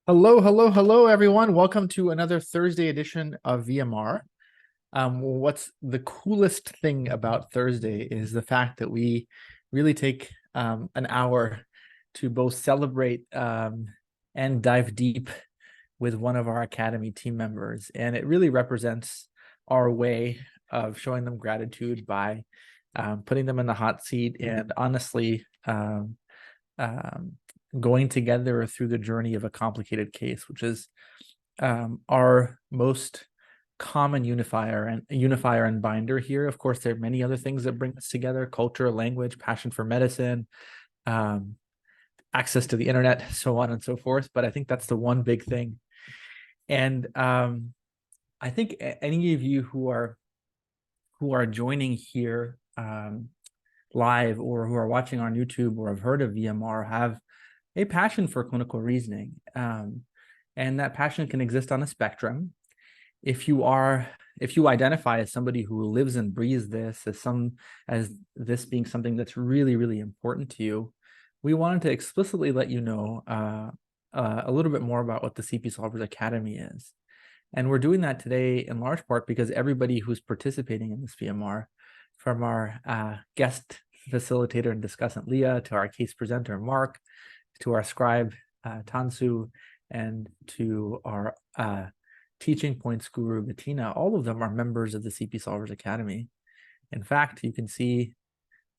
Hello, hello, hello, everyone. Welcome to another Thursday edition of VMR. What's the coolest thing about Thursday is the fact that we really take an hour to both celebrate and dive deep with one of our Academy team members. And it really represents our way of showing them gratitude by putting them in the hot seat and honestly um, going together through the journey of a complicated case, which is our most common unifier and binder here. Of course, there are many other things that bring us together: culture, language, passion for medicine, um, access to the internet, so on and so forth. But I think that's the one big thing. And I think any of you who are joining here live or who are watching on YouTube or have heard of VMR have a passion for clinical reasoning. And that passion can exist on a spectrum. If you identify as somebody who lives and breathes this, as this being something that's really, really important to you, we wanted to explicitly let you know a little bit more about what the CP Solvers Academy is. And we're doing that today in large part because everybody who's participating in this VMR, from our guest facilitator and discussant Leah, to our case presenter Mark, to our scribe Tansu, and to our teaching points guru Bettina, all of them are members of the CP Solvers Academy. In fact, you can see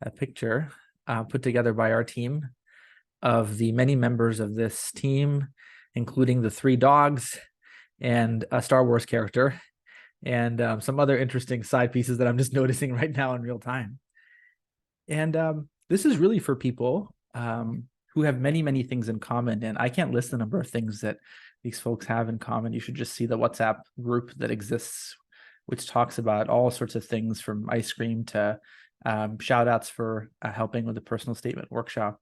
a picture put together by our team of the many members of this team, including the 3 dogs and a Star Wars character, and some other interesting side pieces that I'm just noticing right now in real time. And this is really for people who have many, many things in common. And I can't list the number of things that these folks have in common. You should just see the WhatsApp group that exists, which talks about all sorts of things from ice cream to shout outs for helping with the personal statement workshop.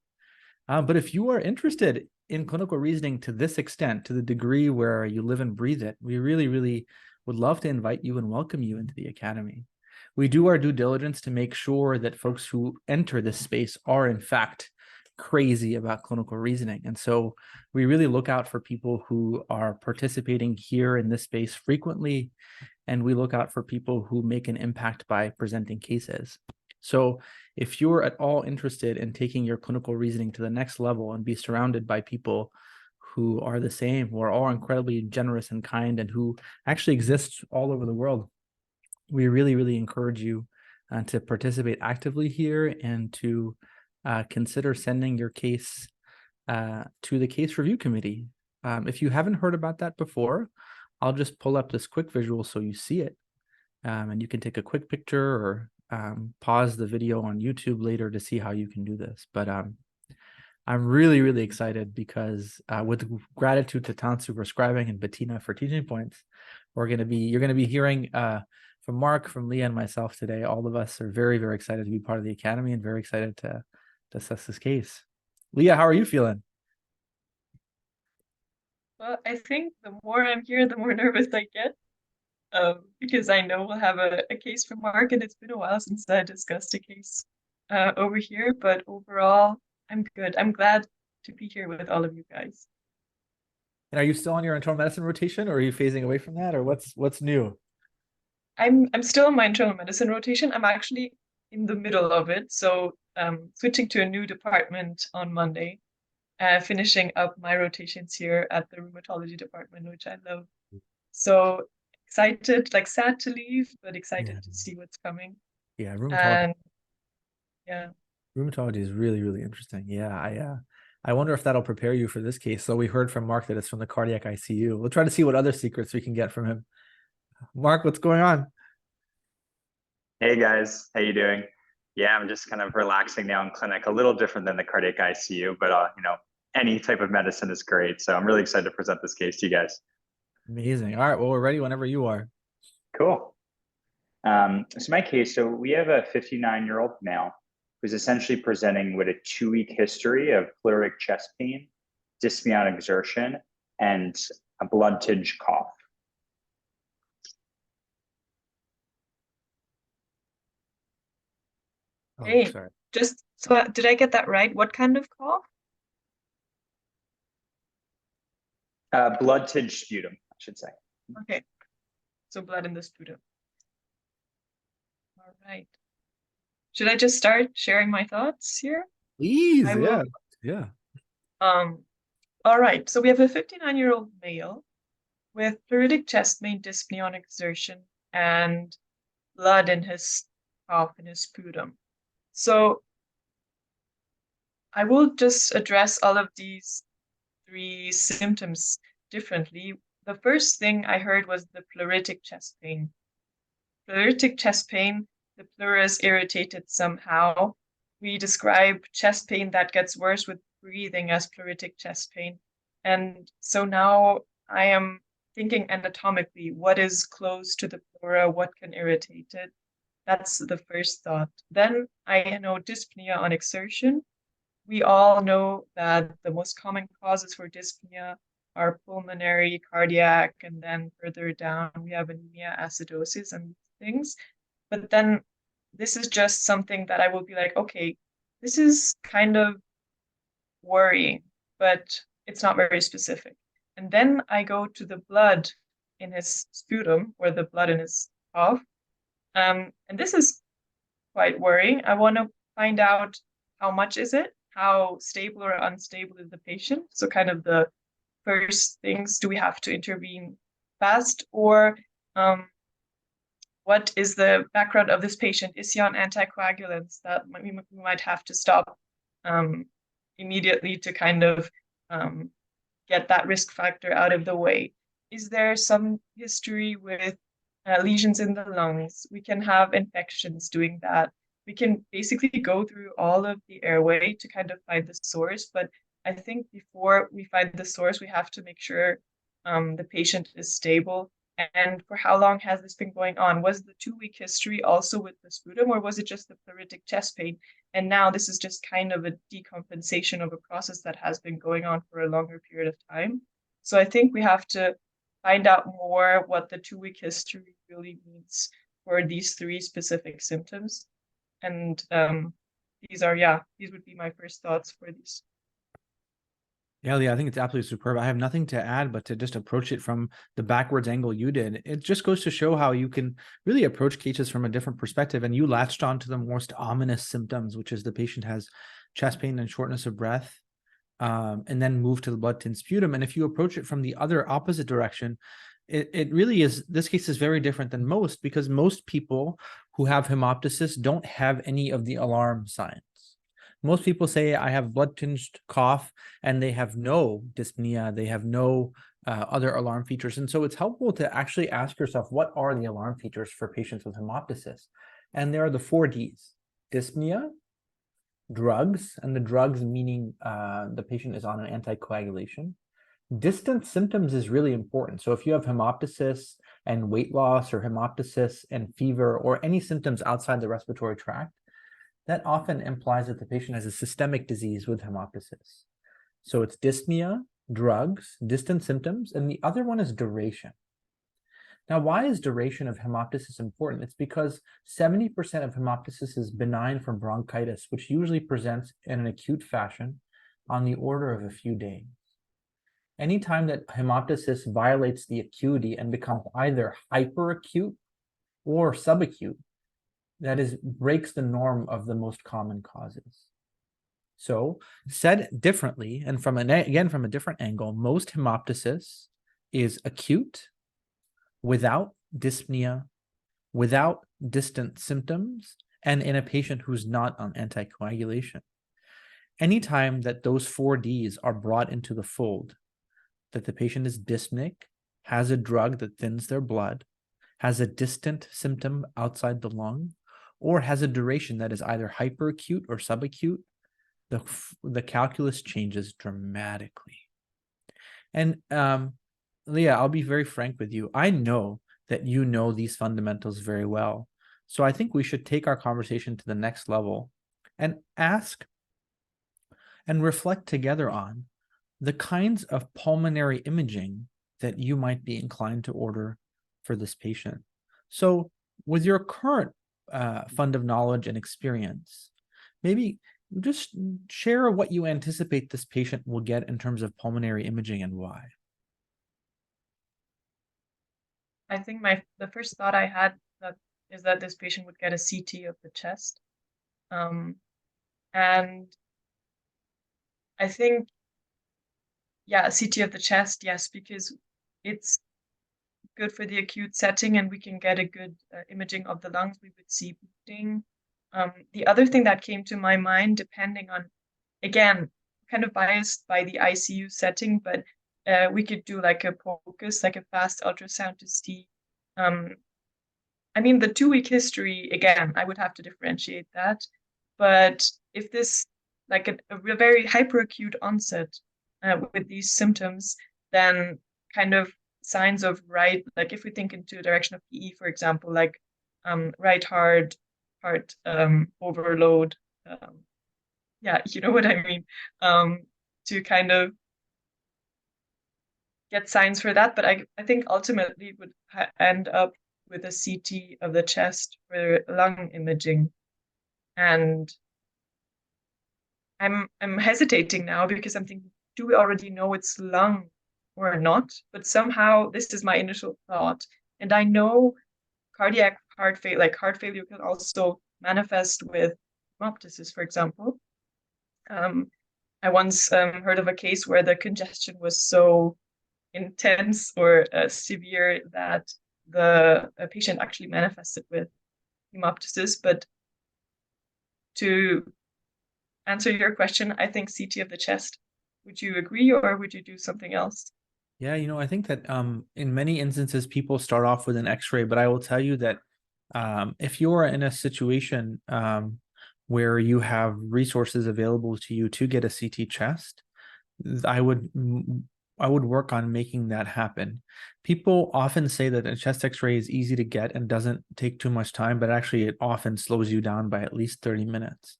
But if you are interested in clinical reasoning to this extent, to the degree where you live and breathe it, we really, really would love to invite you and welcome you into the Academy. We do our due diligence to make sure that folks who enter this space are, in fact, crazy about clinical reasoning. And so we really look out for people who are participating here in this space frequently, and we look out for people who make an impact by presenting cases. So if you're at all interested in taking your clinical reasoning to the next level and be surrounded by people who are the same, who are all incredibly generous and kind, and who actually exist all over the world, we really, really encourage you to participate actively here and to consider sending your case to the case review committee. If you haven't heard about that before, I'll just pull up this quick visual so you see it. And you can take a quick picture or pause the video on YouTube later to see how you can do this. But I'm really, really excited because with gratitude to Tansu for scribing and Bettina for teaching points, you're going to be hearing from Mark, from Leah, and myself today. All of us are very, very excited to be part of the Academy and very excited to assess this case. Leah, how are you feeling? Well, I think the more I'm here, the more nervous I get, because I know we'll have a case for Mark, and it's been a while since I discussed a case over here. But overall, I'm good. I'm glad to be here with all of you guys. And are you still on your internal medicine rotation, or are you phasing away from that, or what's new? I'm still in my internal medicine rotation. I'm actually in the middle of it, so switching to a new department on Monday, finishing up my rotations here at the rheumatology department, which I love. So excited, like sad to leave, but Yeah, excited to see what's coming. yeah, And yeah, rheumatology is really, really interesting. Yeah, I wonder if that'll prepare you for this case. So we heard from Mark that it's from the cardiac ICU. We'll try to see what other secrets we can get from him. Mark, what's going on? Hey guys, how you doing? Yeah, I'm just kind of relaxing now in clinic, a little different than the cardiac ICU, but any type of medicine is great. So I'm really excited to present this case to you guys. Amazing. All right, well, we're ready whenever you are. Cool. So my case, so we have a 59-year-old male who's essentially presenting with a 2-week history of pleuritic chest pain, dyspnea on exertion, and a blood-tinged cough. Oh, hey, sorry. just so did I get that right? What kind of cough? Blood-tinged sputum, I should say. Okay, so blood in the sputum. All right. Should I just start sharing my thoughts here? Please, I will. yeah. All right, so we have a 59-year-old male with pleuritic chest pain, dyspnea on exertion, and blood in his cough, in his sputum. So I will just address all of these three symptoms differently. The first thing I heard was the pleuritic chest pain. Pleuritic chest pain, the pleura is irritated somehow. We describe chest pain that gets worse with breathing as pleuritic chest pain. And so now I am thinking anatomically, what is close to the pleura, what can irritate it? That's the first thought. Then I know dyspnea on exertion. We all know that the most common causes for dyspnea are pulmonary, cardiac, and then further down we have anemia, acidosis, and things. But then this is just something that I will be like, okay, this is kind of worrying, but it's not very specific. And then I go to the blood in his sputum or the blood in his cough. And this is quite worrying. I want to find out how much is it, how stable or unstable is the patient. So kind of the first things, do we have to intervene fast, or what is the background of this patient? Is he on anticoagulants that we might have to stop immediately to kind of get that risk factor out of the way? Is there some history with lesions in the lungs? We can have infections doing that. We can basically go through all of the airway to kind of find the source. But I think before we find the source, we have to make sure the patient is stable. And for how long has this been going on? Was the 2-week history also with the sputum, or was it just the pleuritic chest pain? And now this is just kind of a decompensation of a process that has been going on for a longer period of time. So I think we have to find out more what the 2-week history really means for these three specific symptoms. And these would be my first thoughts for these. Yeah, Leah, I think it's absolutely superb. I have nothing to add but to just approach it from the backwards angle you did. It just goes to show how you can really approach cases from a different perspective. And you latched on to the most ominous symptoms, which is the patient has chest pain and shortness of breath, and then move to the blood-tinged sputum. And if you approach it from the other opposite direction, it really is, this case is very different than most, because most people who have hemoptysis don't have any of the alarm signs. Most people say, I have blood-tinged cough, and they have no dyspnea, they have no other alarm features. And so it's helpful to actually ask yourself, what are the alarm features for patients with hemoptysis? And there are the 4 Ds: dyspnea, drugs, and the drugs meaning the patient is on an anticoagulation. Distant symptoms is really important. So if you have hemoptysis and weight loss, or hemoptysis and fever, or any symptoms outside the respiratory tract, that often implies that the patient has a systemic disease with hemoptysis. So it's dyspnea, drugs, distant symptoms, and the other one is duration. Now, why is duration of hemoptysis important? It's because 70% of hemoptysis is benign from bronchitis, which usually presents in an acute fashion on the order of a few days. Anytime that hemoptysis violates the acuity and becomes either hyperacute or subacute, that is, breaks the norm of the most common causes. So, said differently, and from a different angle, most hemoptysis is acute, without dyspnea, without distant symptoms, and in a patient who's not on anticoagulation. Anytime that those 4 Ds are brought into the fold, that the patient is dyspneic, has a drug that thins their blood, has a distant symptom outside the lung, or has a duration that is either hyperacute or subacute, the calculus changes dramatically. And Leah, I'll be very frank with you. I know that you know these fundamentals very well. So I think we should take our conversation to the next level and ask and reflect together on the kinds of pulmonary imaging that you might be inclined to order for this patient. So with your current fund of knowledge and experience, maybe just share what you anticipate this patient will get in terms of pulmonary imaging and why. I think the first thought I had is that this patient would get a CT of the chest. And I think, yeah, a CT of the chest, yes, because it's good for the acute setting and we can get a good imaging of the lungs. We would see bleeding. The other thing that came to my mind, depending on, again, kind of biased by the ICU setting, but we could do like a POCUS, like a fast ultrasound to see. I mean, the 2-week history, again, I would have to differentiate that. But if this, like a very hyperacute onset with these symptoms, then kind of signs of right, like if we think into the direction of PE, for example, like right heart overload, yeah, you know what I mean, to kind of get signs for that. But I think ultimately it would end up with a CT of the chest for lung imaging. And I'm hesitating now because I'm thinking, do we already know it's lung or not? But somehow this is my initial thought. And I know cardiac heart failure, like heart failure, can also manifest with hemoptysis, for example. I once heard of a case where the congestion was so intense or severe that the patient actually manifested with hemoptysis. But to answer your question, I think CT of the chest. Would you agree, or would you do something else? Yeah, I think that in many instances people start off with an X-ray, but I will tell you that if you are in a situation where you have resources available to you to get a CT chest, I would work on making that happen. People often say that a chest X-ray is easy to get and doesn't take too much time, but actually it often slows you down by at least 30 minutes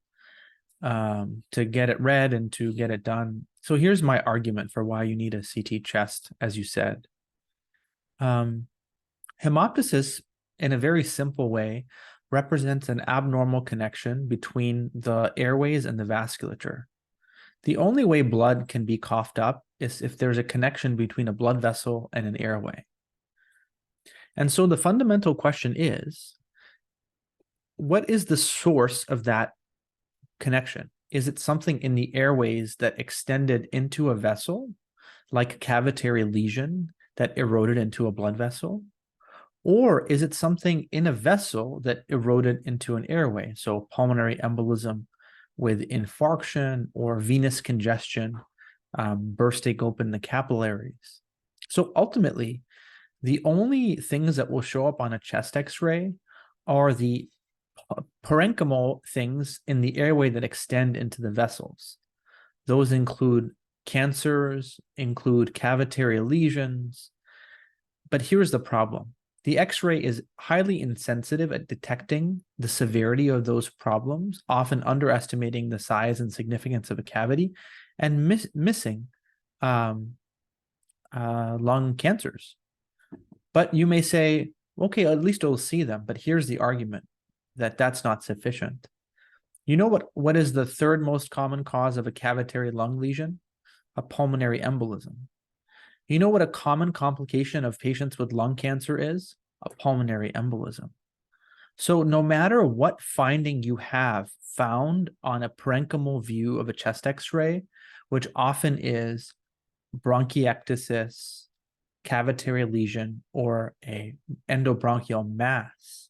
to get it read and to get it done. So here's my argument for why you need a CT chest, as you said. Hemoptysis, in a very simple way, represents an abnormal connection between the airways and the vasculature. The only way blood can be coughed up is if there's a connection between a blood vessel and an airway. And so the fundamental question is, what is the source of that connection? Is it something in the airways that extended into a vessel, like a cavitary lesion that eroded into a blood vessel? Or is it something in a vessel that eroded into an airway? So pulmonary embolism with infarction or venous congestion, bursting open the capillaries. So ultimately, the only things that will show up on a chest X-ray are the parenchymal things in the airway that extend into the vessels. Those include cancers, include cavitary lesions. But here's the problem. The X-ray is highly insensitive at detecting the severity of those problems, often underestimating the size and significance of a cavity and missing lung cancers. But you may say, okay, at least we'll see them. But here's the argument that that's not sufficient. You know what is the third most common cause of a cavitary lung lesion? A pulmonary embolism. You know what a common complication of patients with lung cancer is? A pulmonary embolism. So no matter what finding you have found on a parenchymal view of a chest X-ray, which often is bronchiectasis, cavitary lesion, or a endobronchial mass,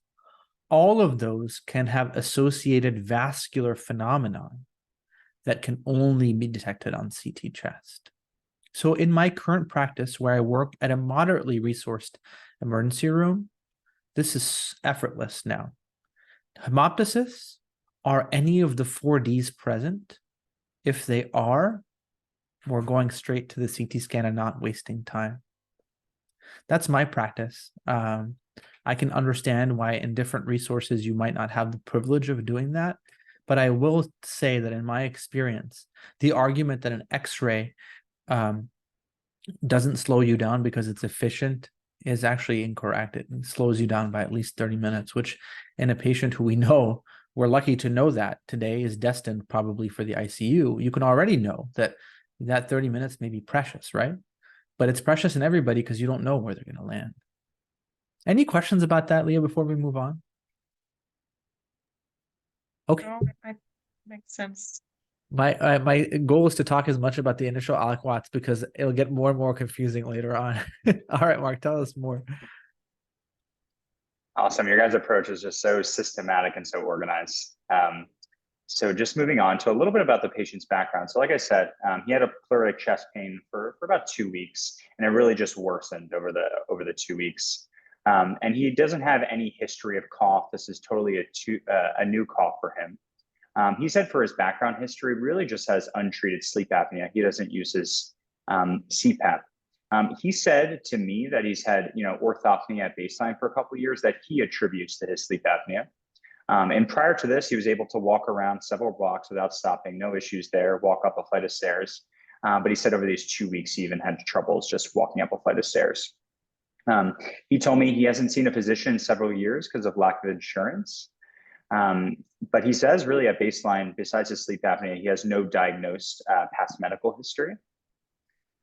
all of those can have associated vascular phenomenon that can only be detected on CT chest. So in my current practice, where I work at a moderately resourced emergency room, this is effortless now. Hemoptysis, are any of the 4Ds present? If they are, we're going straight to the CT scan and not wasting time. That's my practice. I can understand why in different resources you might not have the privilege of doing that, but I will say that in my experience, the argument that an X-ray doesn't slow you down because it's efficient is actually incorrect. It slows you down by at least 30 minutes, which in a patient who we know, we're lucky to know that today is destined probably for the ICU. You can already know that 30 minutes may be precious, right? But it's precious in everybody because you don't know where they're going to land. Any questions about that, Leah, before we move on? Okay. No, I makes sense. My goal is to talk as much about the initial aliquots because it'll get more and more confusing later on. All right, Mark, tell us more. Awesome. Your guys' approach is just so systematic and so organized. So just moving on to a little bit about the patient's background. So like I said, he had a pleuritic chest pain for about 2 weeks, and it really just worsened over the 2 weeks. And he doesn't have any history of cough. This is totally a new cough for him. He said for his background history, really just has untreated sleep apnea. He doesn't use his CPAP. He said to me that he's had, orthopnea at baseline for a couple of years that he attributes to his sleep apnea. And prior to this, he was able to walk around several blocks without stopping, no issues there, walk up a flight of stairs. But he said over these 2 weeks, he even had troubles just walking up a flight of stairs. He told me he hasn't seen a physician in several years because of lack of insurance. But he says really at baseline, besides his sleep apnea, he has no diagnosed past medical history.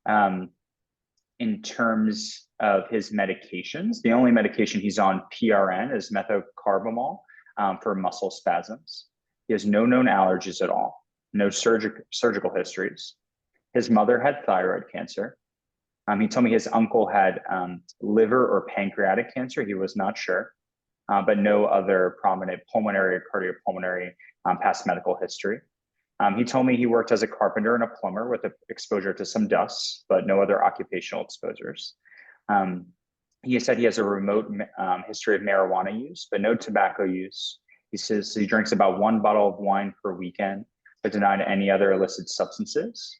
In terms of his medications, the only medication he's on PRN is methocarbamol for muscle spasms. He has no known allergies at all, no surgical histories. His mother had thyroid cancer. He told me his uncle had liver or pancreatic cancer. He was not sure, but no other prominent pulmonary or cardiopulmonary past medical history. He told me he worked as a carpenter and a plumber with exposure to some dust, but no other occupational exposures. He said he has a remote history of marijuana use, but no tobacco use. He says he drinks about 1 bottle of wine per weekend, but denied any other illicit substances.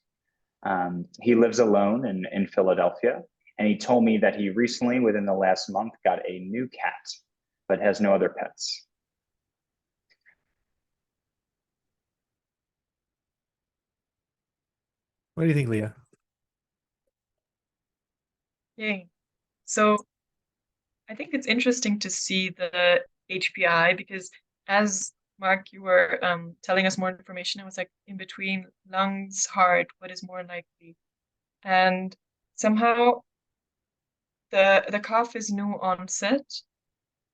He lives alone in Philadelphia, and he told me that he recently, within the last month, got a new cat, but has no other pets. What do you think, Leah? Yay. So I think it's interesting to see the HPI because as Mark, you were telling us more information. It was like in between lungs, heart, what is more likely? And somehow the cough is new onset.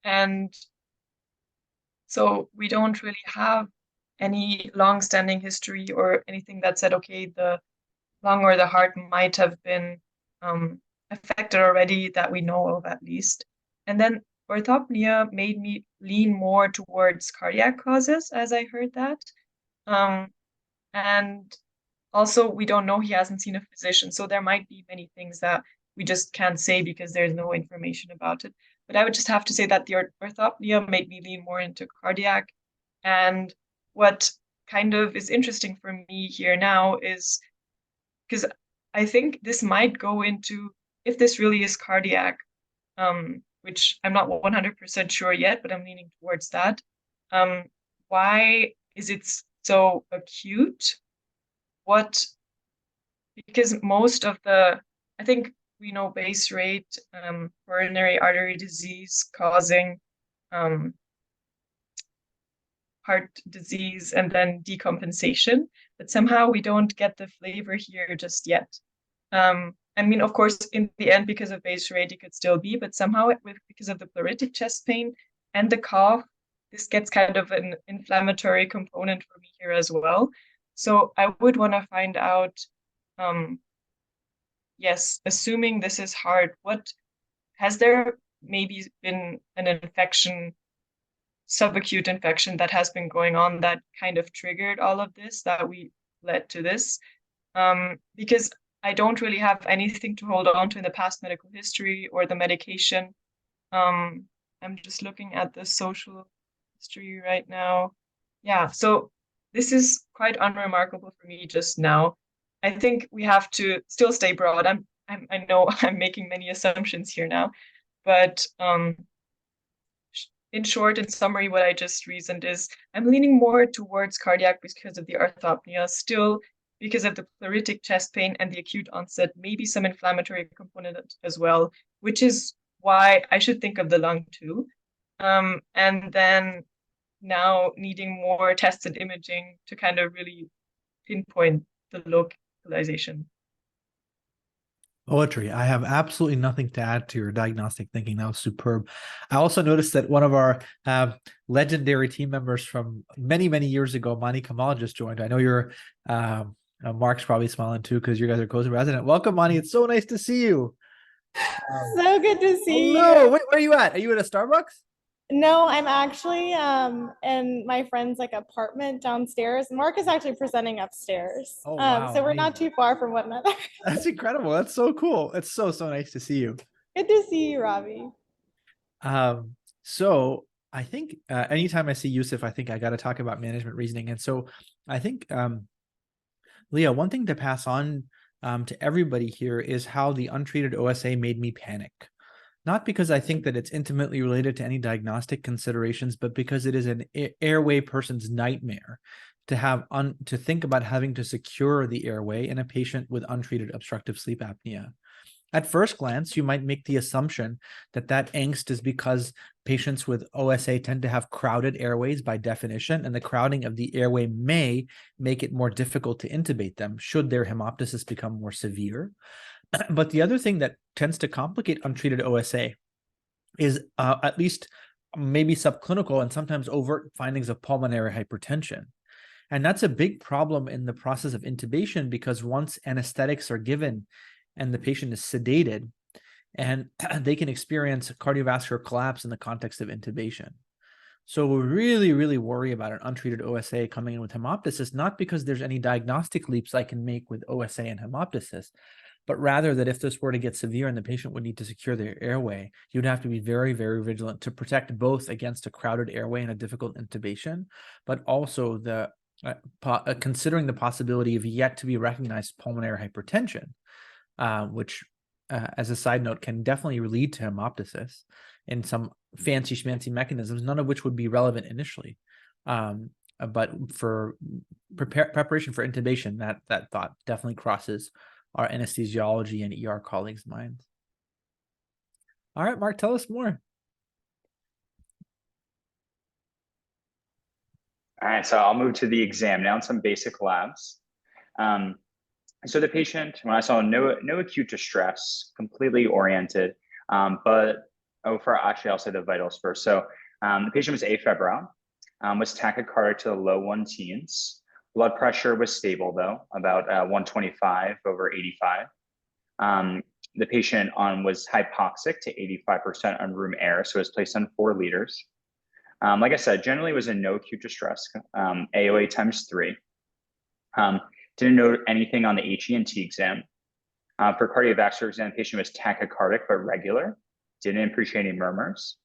And so we don't really have any long-standing history or anything that said, okay, the lung or the heart might have been affected already that we know of at least. And then orthopnea made me lean more towards cardiac causes as I heard that. And also we don't know, he hasn't seen a physician. So there might be many things that we just can't say because there's no information about it. But I would just have to say that the orthopnea made me lean more into cardiac. And what kind of is interesting for me here now is because I think this might go into if this really is cardiac, which I'm not 100% sure yet, but I'm leaning towards that. Why is it so acute? Because most of I think we know base rate, coronary artery disease causing heart disease and then decompensation, but somehow we don't get the flavor here just yet. I mean, of course, in the end, because of base rate, it could still be, but somehow because of the pleuritic chest pain and the cough, this gets kind of an inflammatory component for me here as well. So I would want to find out, yes, assuming this is hard, has there maybe been an infection, subacute infection that has been going on that kind of triggered all of this, that we led to this? Because I don't really have anything to hold on to in the past medical history or the medication. I'm just looking at the social history right now. Yeah, so this is quite unremarkable for me just now. I think we have to still stay broad. I know I'm making many assumptions here now, but in short, in summary, what I just reasoned is I'm leaning more towards cardiac because of the orthopnea, still because of the pleuritic chest pain and the acute onset, maybe some inflammatory component as well, which is why I should think of the lung too. And then now needing more tests and imaging to kind of really pinpoint the localization. Poetry. I have absolutely nothing to add to your diagnostic thinking. That was superb. I also noticed that one of our legendary team members from many, many years ago, Mani Kamal, just joined. I know you're Mark's probably smiling too because you guys are close resident. Welcome, Mani. It's so nice to see you. So good to see Hello. you. Wait, where are you at? Are you at a Starbucks? No, I'm actually in my friend's like apartment downstairs. Mark is actually presenting upstairs. Oh, wow. So we're not Amazing. too far from one another. That's incredible. That's so cool. It's so nice to see you. Good to see you, Rabih. So I think anytime I see Yusuf, I think I got to talk about management reasoning. And so I think, Leah, one thing to pass on to everybody here is how the untreated OSA made me panic. Not because I think that it's intimately related to any diagnostic considerations, but because it is an airway person's nightmare to have to think about having to secure the airway in a patient with untreated obstructive sleep apnea. At first glance, you might make the assumption that that angst is because patients with OSA tend to have crowded airways by definition, and the crowding of the airway may make it more difficult to intubate them should their hemoptysis become more severe. But the other thing that tends to complicate untreated OSA is at least maybe subclinical and sometimes overt findings of pulmonary hypertension. And that's a big problem in the process of intubation because once anesthetics are given and the patient is sedated, and they can experience cardiovascular collapse in the context of intubation. So we really, really worry about an untreated OSA coming in with hemoptysis, not because there's any diagnostic leaps I can make with OSA and hemoptysis, but rather that if this were to get severe and the patient would need to secure their airway, you'd have to be very, very vigilant to protect both against a crowded airway and a difficult intubation, but also the considering the possibility of yet to be recognized pulmonary hypertension, which, as a side note, can definitely lead to hemoptysis in some fancy schmancy mechanisms, none of which would be relevant initially. But for preparation for intubation, that thought definitely crosses our anesthesiology and ER colleagues' minds. All right, Mark, tell us more. All right, so I'll move to the exam now and some basic labs. So the patient, when I saw no acute distress, completely oriented, but I'll say the vitals first. So the patient was afebrile, was tachycardic to the low 1-teens. Blood pressure was stable though, about 125/85. The patient was hypoxic to 85% on room air, so was placed on 4 liters. Like I said, generally was in no acute distress, AOA ×3. Didn't note anything on the HE&T exam. For cardiovascular exam, patient was tachycardic but regular. Didn't appreciate any murmurs.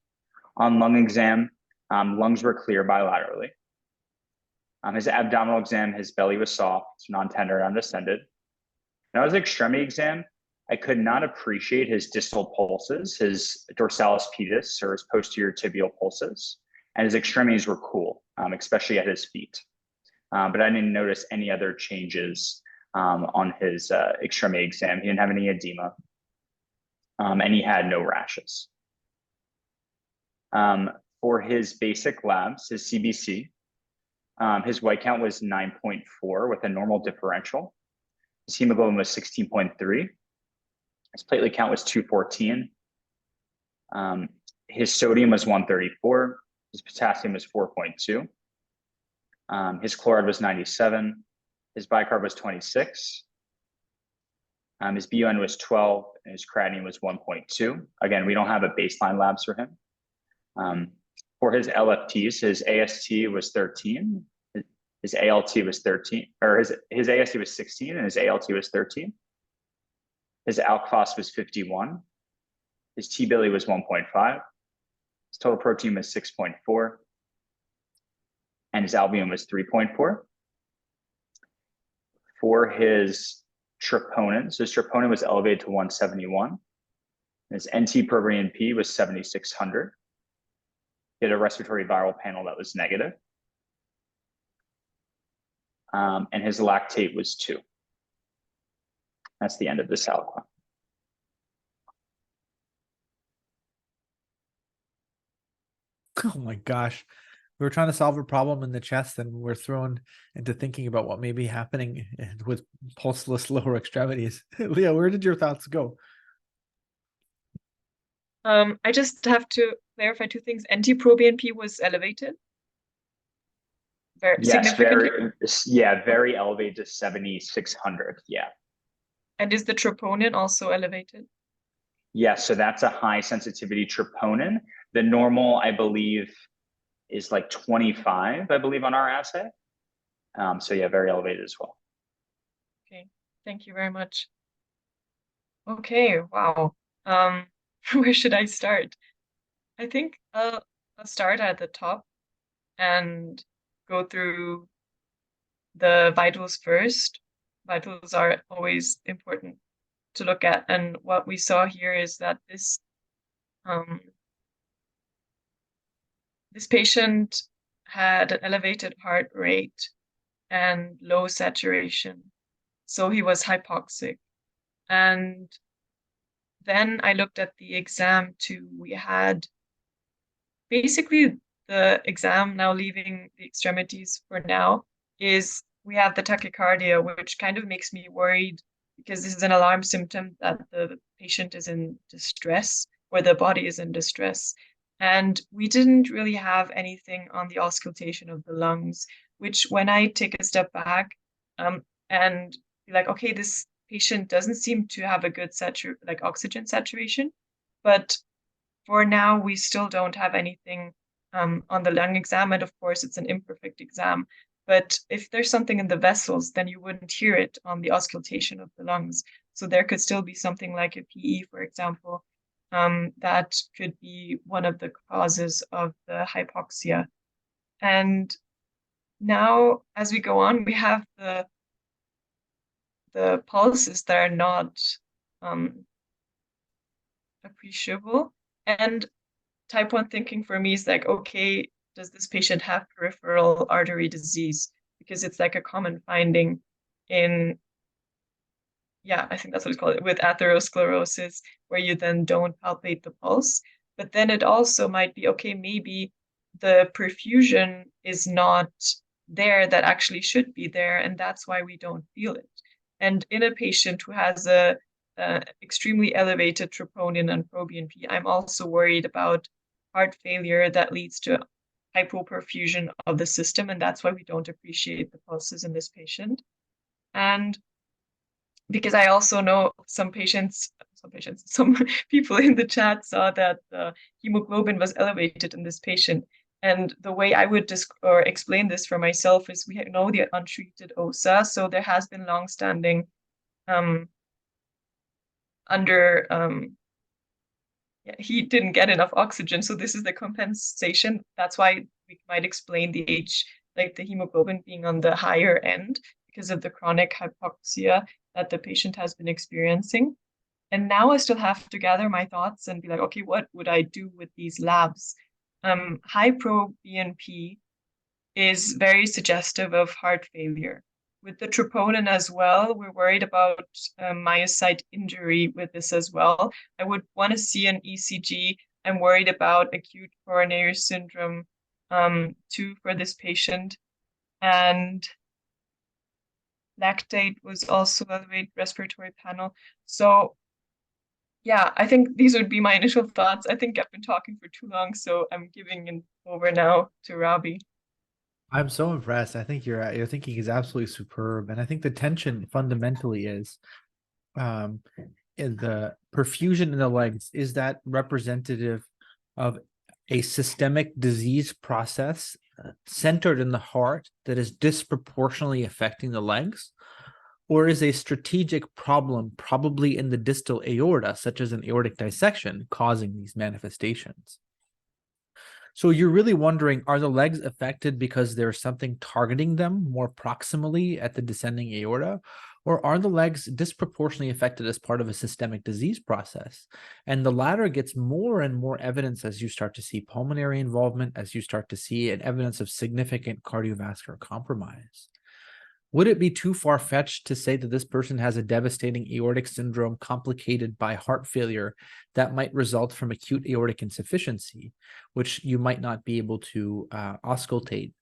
On lung exam, lungs were clear bilaterally. His abdominal exam, his belly was soft, non-tender, undescended. Now his extremity exam, I could not appreciate his distal pulses, his dorsalis pedis or his posterior tibial pulses, and his extremities were cool, especially at his feet. But I didn't notice any other changes on his extremity exam. He didn't have any edema, and he had no rashes. For his basic labs, his CBC, his white count was 9.4 with a normal differential. His hemoglobin was 16.3. His platelet count was 214. His sodium was 134. His potassium was 4.2. His chloride was 97. His bicarb was 26. His BUN was 12, and his creatinine was 1.2. Again, we don't have a baseline labs for him. For his LFTs, his AST was 13. His ALT was 13, or his AST was 16, and his ALT was 13. His alk phos was 51. His T-billy was 1.5. His total protein was 6.4. And his albumin was 3.4. For his troponin, so his troponin was elevated to 171. His NT-proBNP was 7,600. He had a respiratory viral panel that was negative. And his lactate was 2. That's the end of the aliquot. Oh my gosh. we were trying to solve a problem in the chest, and we're thrown into thinking about what may be happening with pulseless lower extremities. Leah, where did your thoughts go? I just have to clarify two things. NT-proBNP was elevated. Very Yes, significantly. very elevated to 7,600. Yeah. And is the troponin also elevated? Yes, so that's a high sensitivity troponin. The normal, I believe, is like 25, I believe, on our assay. So yeah, very elevated as well. Okay, thank you very much. Okay, wow. Where should I start? I think I'll start at the top and go through the vitals first. Vitals are always important to look at, and what we saw here is that this patient had an elevated heart rate and low saturation, so he was hypoxic. And then I looked at the exam too. We had basically the exam, now leaving the extremities for now, is we have the tachycardia, which kind of makes me worried because this is an alarm symptom that the patient is in distress or the body is in distress. And we didn't really have anything on the auscultation of the lungs, which when I take a step back and be like, okay, this patient doesn't seem to have a good oxygen saturation, but for now, we still don't have anything on the lung exam, and of course, it's an imperfect exam. But if there's something in the vessels, then you wouldn't hear it on the auscultation of the lungs. So there could still be something like a PE, for example, that could be one of the causes of the hypoxia. And now, as we go on, we have the pulses that are not appreciable. And type 1 thinking for me is like, okay, does this patient have peripheral artery disease? Because it's like a common finding in, yeah, I think that's what it's called, with atherosclerosis, where you then don't palpate the pulse. But then it also might be, okay, maybe the perfusion is not there that actually should be there, and that's why we don't feel it. And in a patient who has a extremely elevated troponin and proBNP, I'm also worried about heart failure that leads to hypoperfusion of the system, and that's why we don't appreciate the pulses in this patient. And because I also know some people in the chat saw that the hemoglobin was elevated in this patient. And the way I would explain this for myself is we know the untreated OSA, so there has been longstanding he didn't get enough oxygen, so this is the compensation. That's why we might explain the the hemoglobin being on the higher end because of the chronic hypoxia that the patient has been experiencing. And now I still have to gather my thoughts and be like, okay, what would I do with these labs? High proBNP is very suggestive of heart failure. With the troponin as well, we're worried about myocyte injury with this as well. I would want to see an ECG. I'm worried about acute coronary syndrome too for this patient. And lactate was also elevated, respiratory panel. So yeah, I think these would be my initial thoughts. I think I've been talking for too long, so I'm giving it over now to Rabih. I'm so impressed. I think your thinking is absolutely superb, and I think the tension fundamentally is in the perfusion in the legs. Is that representative of a systemic disease process centered in the heart that is disproportionately affecting the legs, or is a strategic problem probably in the distal aorta, such as an aortic dissection, causing these manifestations? So you're really wondering, are the legs affected because there's something targeting them more proximally at the descending aorta? Or are the legs disproportionately affected as part of a systemic disease process? And the latter gets more and more evidence as you start to see pulmonary involvement, as you start to see an evidence of significant cardiovascular compromise. Would it be too far-fetched to say that this person has a devastating aortic syndrome complicated by heart failure that might result from acute aortic insufficiency, which you might not be able to auscultate?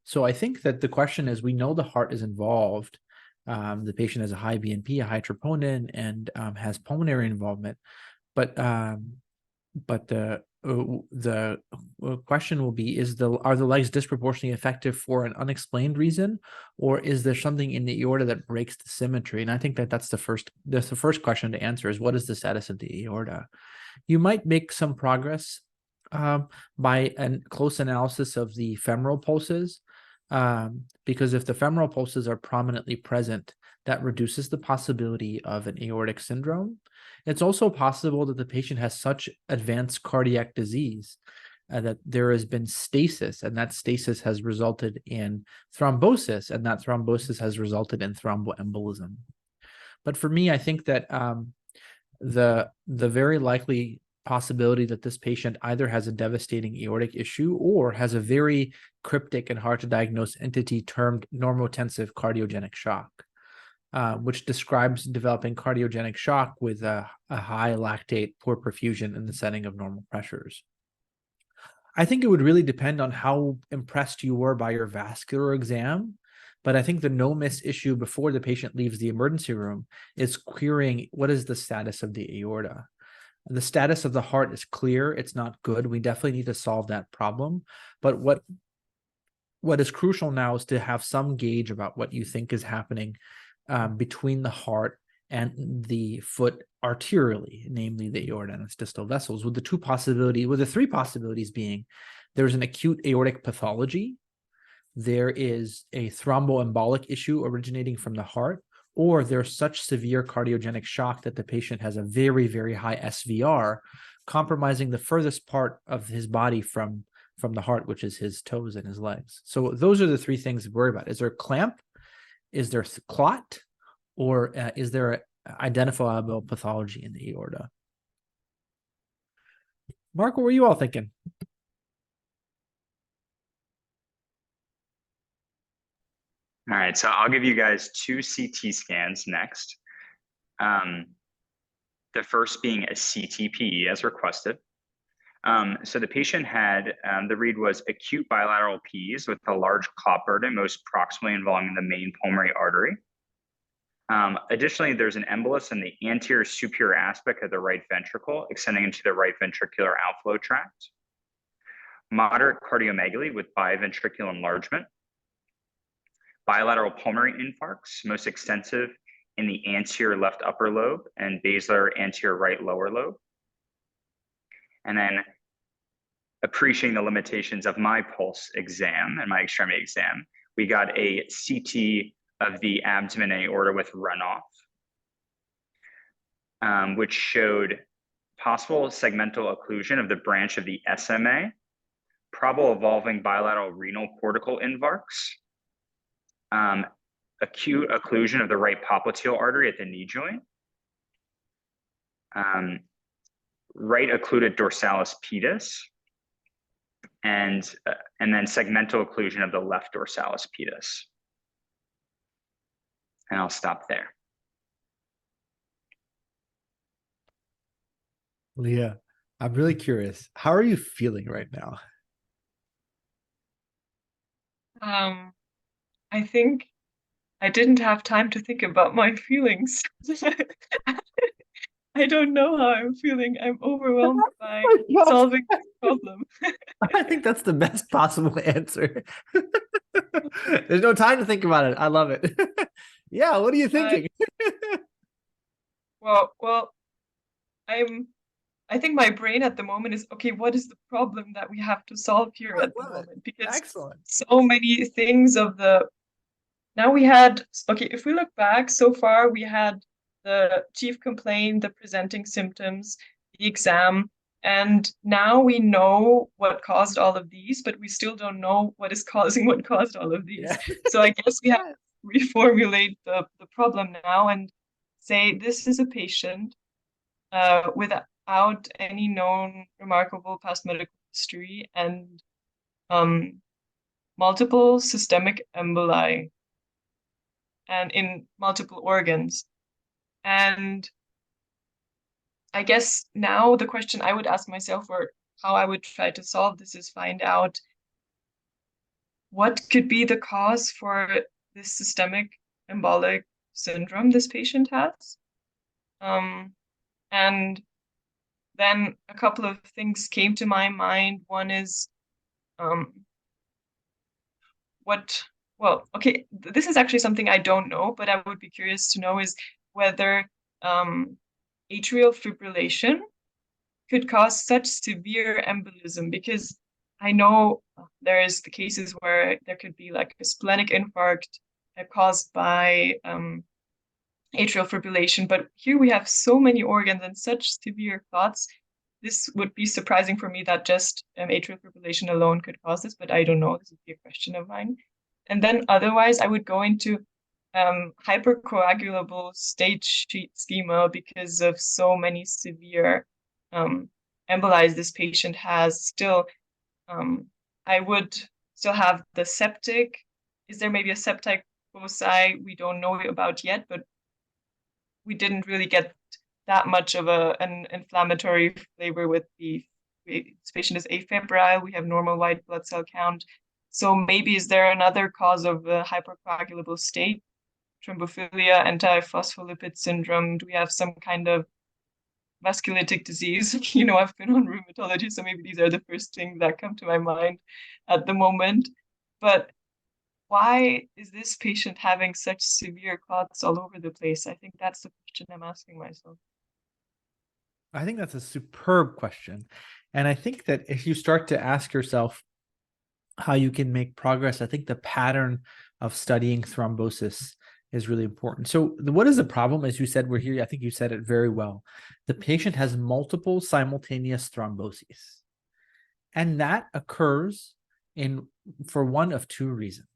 So I think that the question is, we know the heart is involved. The patient has a high BNP, a high troponin, and has pulmonary involvement. But the question will be: are the legs disproportionately effective for an unexplained reason, or is there something in the aorta that breaks the symmetry? And I think that that's the first question to answer: is what is the status of the aorta? You might make some progress by a close analysis of the femoral pulses, because if the femoral pulses are prominently present, that reduces the possibility of an aortic syndrome. It's also possible that the patient has such advanced cardiac disease that there has been stasis, and that stasis has resulted in thrombosis, and that thrombosis has resulted in thromboembolism. But for me, I think that the very likely possibility that this patient either has a devastating aortic issue or has a very cryptic and hard to diagnose entity termed normotensive cardiogenic shock, which describes developing cardiogenic shock with a high lactate, poor perfusion in the setting of normal pressures. I think it would really depend on how impressed you were by your vascular exam, but I think the no-miss issue before the patient leaves the emergency room is querying what is the status of the aorta. The status of the heart is clear. It's not good. We definitely need to solve that problem. But what is crucial now is to have some gauge about what you think is happening between the heart and the foot arterially, namely the aorta and its distal vessels, with the three possibilities being: there's an acute aortic pathology, there is a thromboembolic issue originating from the heart, or there's such severe cardiogenic shock that the patient has a very, very high SVR, compromising the furthest part of his body from the heart, which is his toes and his legs. So those are the three things to worry about. Is there a clamp? Is there clot? Or is there identifiable pathology in the aorta? Mark, what were you all thinking? All right, so I'll give you guys 2 CT scans next. The first being a CTPE as requested. So the patient had, the read was acute bilateral PEs with a large clot burden, most proximally involving the main pulmonary artery. Additionally, there's an embolus in the anterior superior aspect of the right ventricle, extending into the right ventricular outflow tract. Moderate cardiomegaly with biventricular enlargement. Bilateral pulmonary infarcts, most extensive in the anterior left upper lobe and basilar anterior right lower lobe. And then, appreciating the limitations of my pulse exam and my extremity exam, we got a CT of the abdomen and aorta with runoff, which showed possible segmental occlusion of the branch of the SMA, probable evolving bilateral renal cortical infarcts, acute occlusion of the right popliteal artery at the knee joint, right occluded dorsalis pedis, and then segmental occlusion of the left dorsalis pedis. And I'll stop there. Leah, I'm really curious. How are you feeling right now? I think I didn't have time to think about my feelings. I don't know how I'm feeling. I'm overwhelmed by solving this problem. I think that's the best possible answer. There's no time to think about it. I love it. Yeah, what are you thinking? Well, I think my brain at the moment is, okay, what is the problem that we have to solve here at the moment? Because excellent. so many things now we had, okay, if we look back so far, we had the chief complaint, the presenting symptoms, the exam, and now we know what caused all of these, but we still don't know what is causing what caused all of these. Yeah. So I guess we have to reformulate the problem now and say this is a patient without any known remarkable past medical history and multiple systemic emboli. and in multiple organs. And I guess now the question I would ask myself, or how I would try to solve this, is find out what could be the cause for this systemic embolic syndrome this patient has. And then a couple of things came to my mind. One is this is actually something I don't know, but I would be curious to know, is whether atrial fibrillation could cause such severe embolism, because I know there is the cases where there could be like a splenic infarct caused by atrial fibrillation, but here we have so many organs and such severe clots. This would be surprising for me that just atrial fibrillation alone could cause this, but I don't know. This would be a question of mine. And then otherwise, I would go into hypercoagulable stage schema because of so many severe embolies this patient has. Still, I would still have the septic. Is there maybe a septic foci we don't know about yet, but we didn't really get that much of an inflammatory flavor with this patient is afebrile. We have normal white blood cell count. So maybe is there another cause of a hypercoagulable state? Thrombophilia, antiphospholipid syndrome? Do we have some kind of vasculitic disease? I've been on rheumatology, so maybe these are the first things that come to my mind at the moment. But why is this patient having such severe clots all over the place? I think that's the question I'm asking myself. I think that's a superb question. And I think that if you start to ask yourself how you can make progress, I think the pattern of studying thrombosis is really important. So what is the problem? As you said, we're here. I think you said it very well. The patient has multiple simultaneous thromboses. And that occurs for one of two reasons.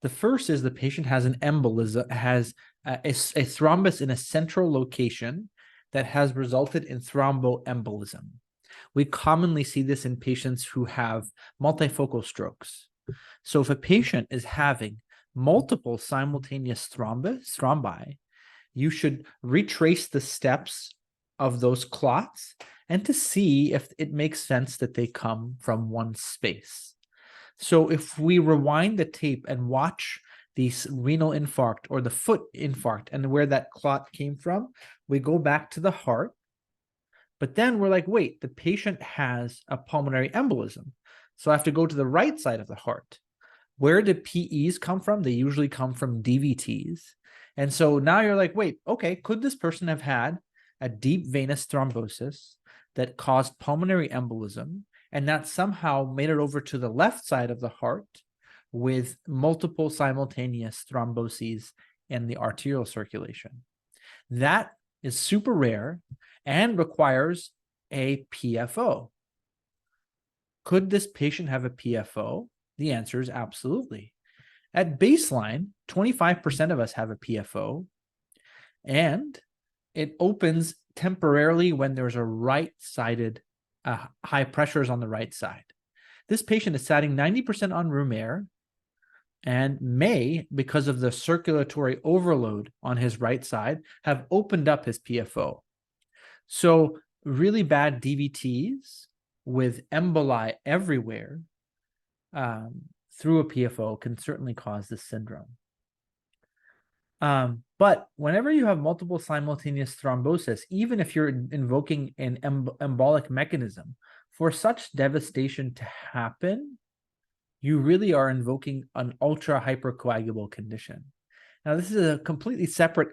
The first is the patient has an embolism, has a thrombus in a central location that has resulted in thromboembolism. We commonly see this in patients who have multifocal strokes. So if a patient is having multiple simultaneous thrombi, you should retrace the steps of those clots and to see if it makes sense that they come from one space. So if we rewind the tape and watch the renal infarct or the foot infarct and where that clot came from, we go back to the heart. But then we're like, wait, the patient has a pulmonary embolism. So I have to go to the right side of the heart. Where do PEs come from? They usually come from DVTs. And so now you're like, wait, okay, could this person have had a deep venous thrombosis that caused pulmonary embolism, and that somehow made it over to the left side of the heart with multiple simultaneous thromboses in the arterial circulation? That is super rare and requires a PFO. Could this patient have a PFO? The answer is absolutely. At baseline, 25% of us have a PFO, and it opens temporarily when there's a right-sided high pressures on the right side. This patient is sitting 90% on room air and may, because of the circulatory overload on his right side, have opened up his PFO. So really bad DVTs with emboli everywhere through a PFO can certainly cause this syndrome. But whenever you have multiple simultaneous thrombosis, even if you're invoking an embolic mechanism, for such devastation to happen, you really are invoking an ultra hypercoagulable condition. Now, this is a completely separate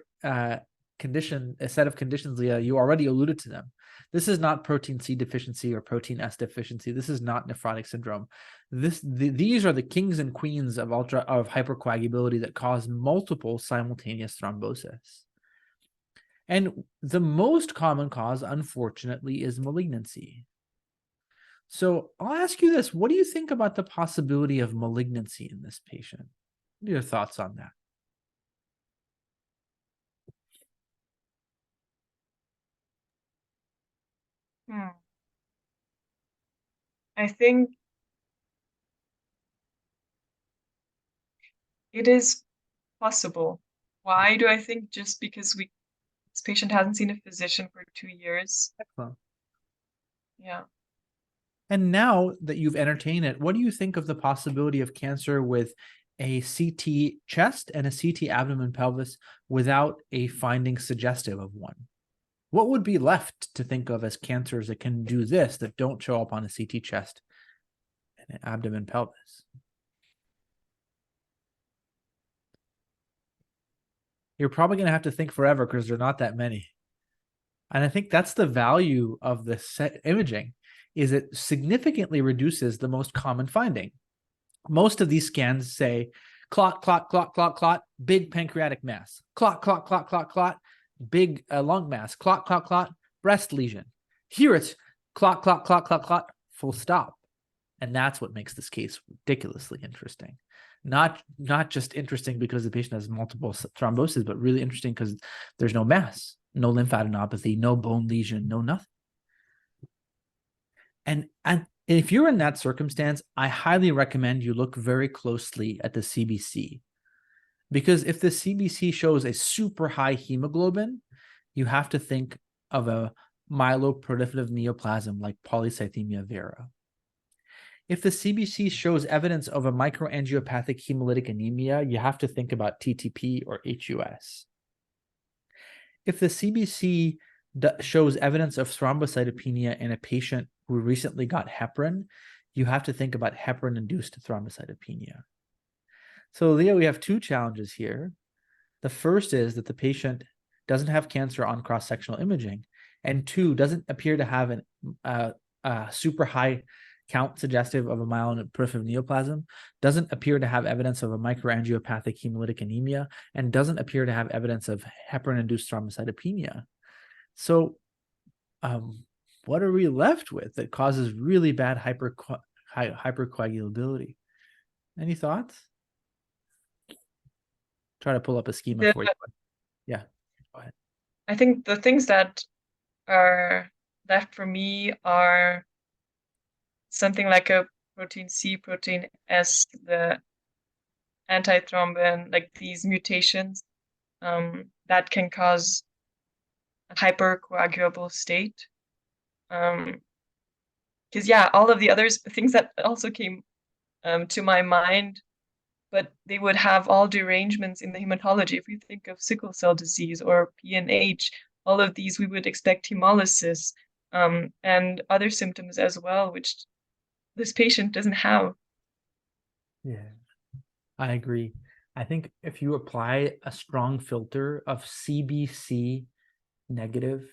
condition, a set of conditions, Leah. You already alluded to them. This is not protein C deficiency or protein S deficiency. This is not nephrotic syndrome. These are the kings and queens of hypercoagulability that cause multiple simultaneous thrombosis. And the most common cause, unfortunately, is malignancy. So I'll ask you this. What do you think about the possibility of malignancy in this patient? What are your thoughts on that? I think it is possible. Why do I think? Just because this patient hasn't seen a physician for 2 years. Excellent. Yeah. And now that you've entertained it, what do you think of the possibility of cancer with a CT chest and a CT abdomen pelvis without a finding suggestive of one? What would be left to think of as cancers that can do this, that don't show up on a CT chest and an abdomen pelvis? You're probably going to have to think forever because there are not that many. And I think that's the value of the SET imaging, is it significantly reduces the most common finding. Most of these scans say clot, clot, clot, clot, clot, big pancreatic mass, clot, clot, clot, clot, clot, big lung mass, clot, clot, clot, breast lesion. Here it's clot, clot, clot, clot, clot, full stop. And that's what makes this case ridiculously interesting. Not just interesting because the patient has multiple thrombosis, but really interesting because there's no mass, no lymphadenopathy, no bone lesion, no nothing. And if you're in that circumstance, I highly recommend you look very closely at the CBC. Because if the CBC shows a super high hemoglobin, you have to think of a myeloproliferative neoplasm like polycythemia vera. If the CBC shows evidence of a microangiopathic hemolytic anemia, you have to think about TTP or HUS. If the CBC shows evidence of thrombocytopenia in a patient who recently got heparin, you have to think about heparin-induced thrombocytopenia. So, Leah, we have two challenges here. The first is that the patient doesn't have cancer on cross-sectional imaging, and two, doesn't appear to have a super high count suggestive of a myeloproliferative neoplasm, doesn't appear to have evidence of a microangiopathic hemolytic anemia, and doesn't appear to have evidence of heparin-induced thrombocytopenia. So what are we left with that causes really bad hypercoagulability? Any thoughts? Try to pull up a schema for you. Yeah, go ahead. I think the things that are left for me are something like a protein C, protein S, the antithrombin, like these mutations that can cause a hypercoagulable state. Because yeah, all of the others, things that also came to my mind, but they would have all derangements in the hematology. If we think of sickle cell disease or PNH, all of these, we would expect hemolysis and other symptoms as well, which this patient doesn't have. Yeah, I agree. I think if you apply a strong filter of CBC negative,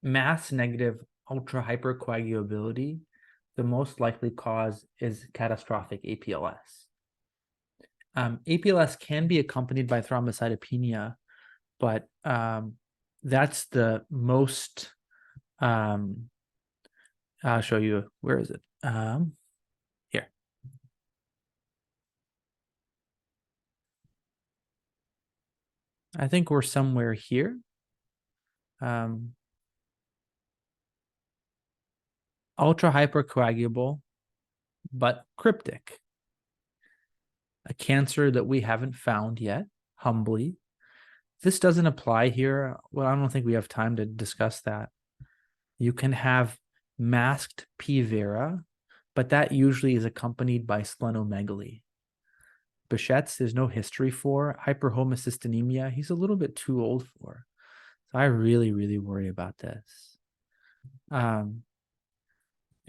mass negative ultra hypercoagulability, the most likely cause is catastrophic APLS. APLS can be accompanied by thrombocytopenia, but that's the most, I'll show you, where is it? Here. I think we're somewhere here. Ultra hypercoagulable, but cryptic. A cancer that we haven't found yet, humbly. This doesn't apply here. Well, I don't think we have time to discuss that. You can have masked P. vera, but that usually is accompanied by splenomegaly. Behçet's, there's no history for. Hyperhomocystinemia, he's a little bit too old for. So I really, really worry about this.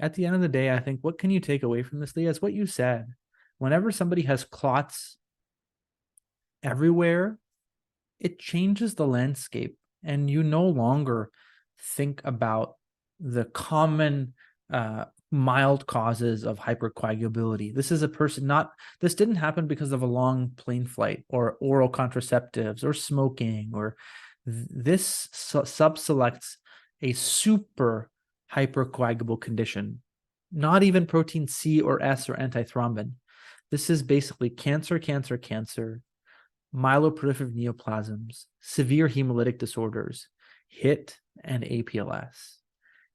At the end of the day, I think what can you take away from this, Leah? It's what you said. Whenever somebody has clots everywhere, it changes the landscape, and you no longer think about the common mild causes of hypercoagulability. This is a person this didn't happen because of a long plane flight or oral contraceptives or smoking, or this subselects a super hypercoagulable condition, not even protein C or S or antithrombin. This is basically cancer, myeloproliferative neoplasms, severe hemolytic disorders, HIT, and APLS.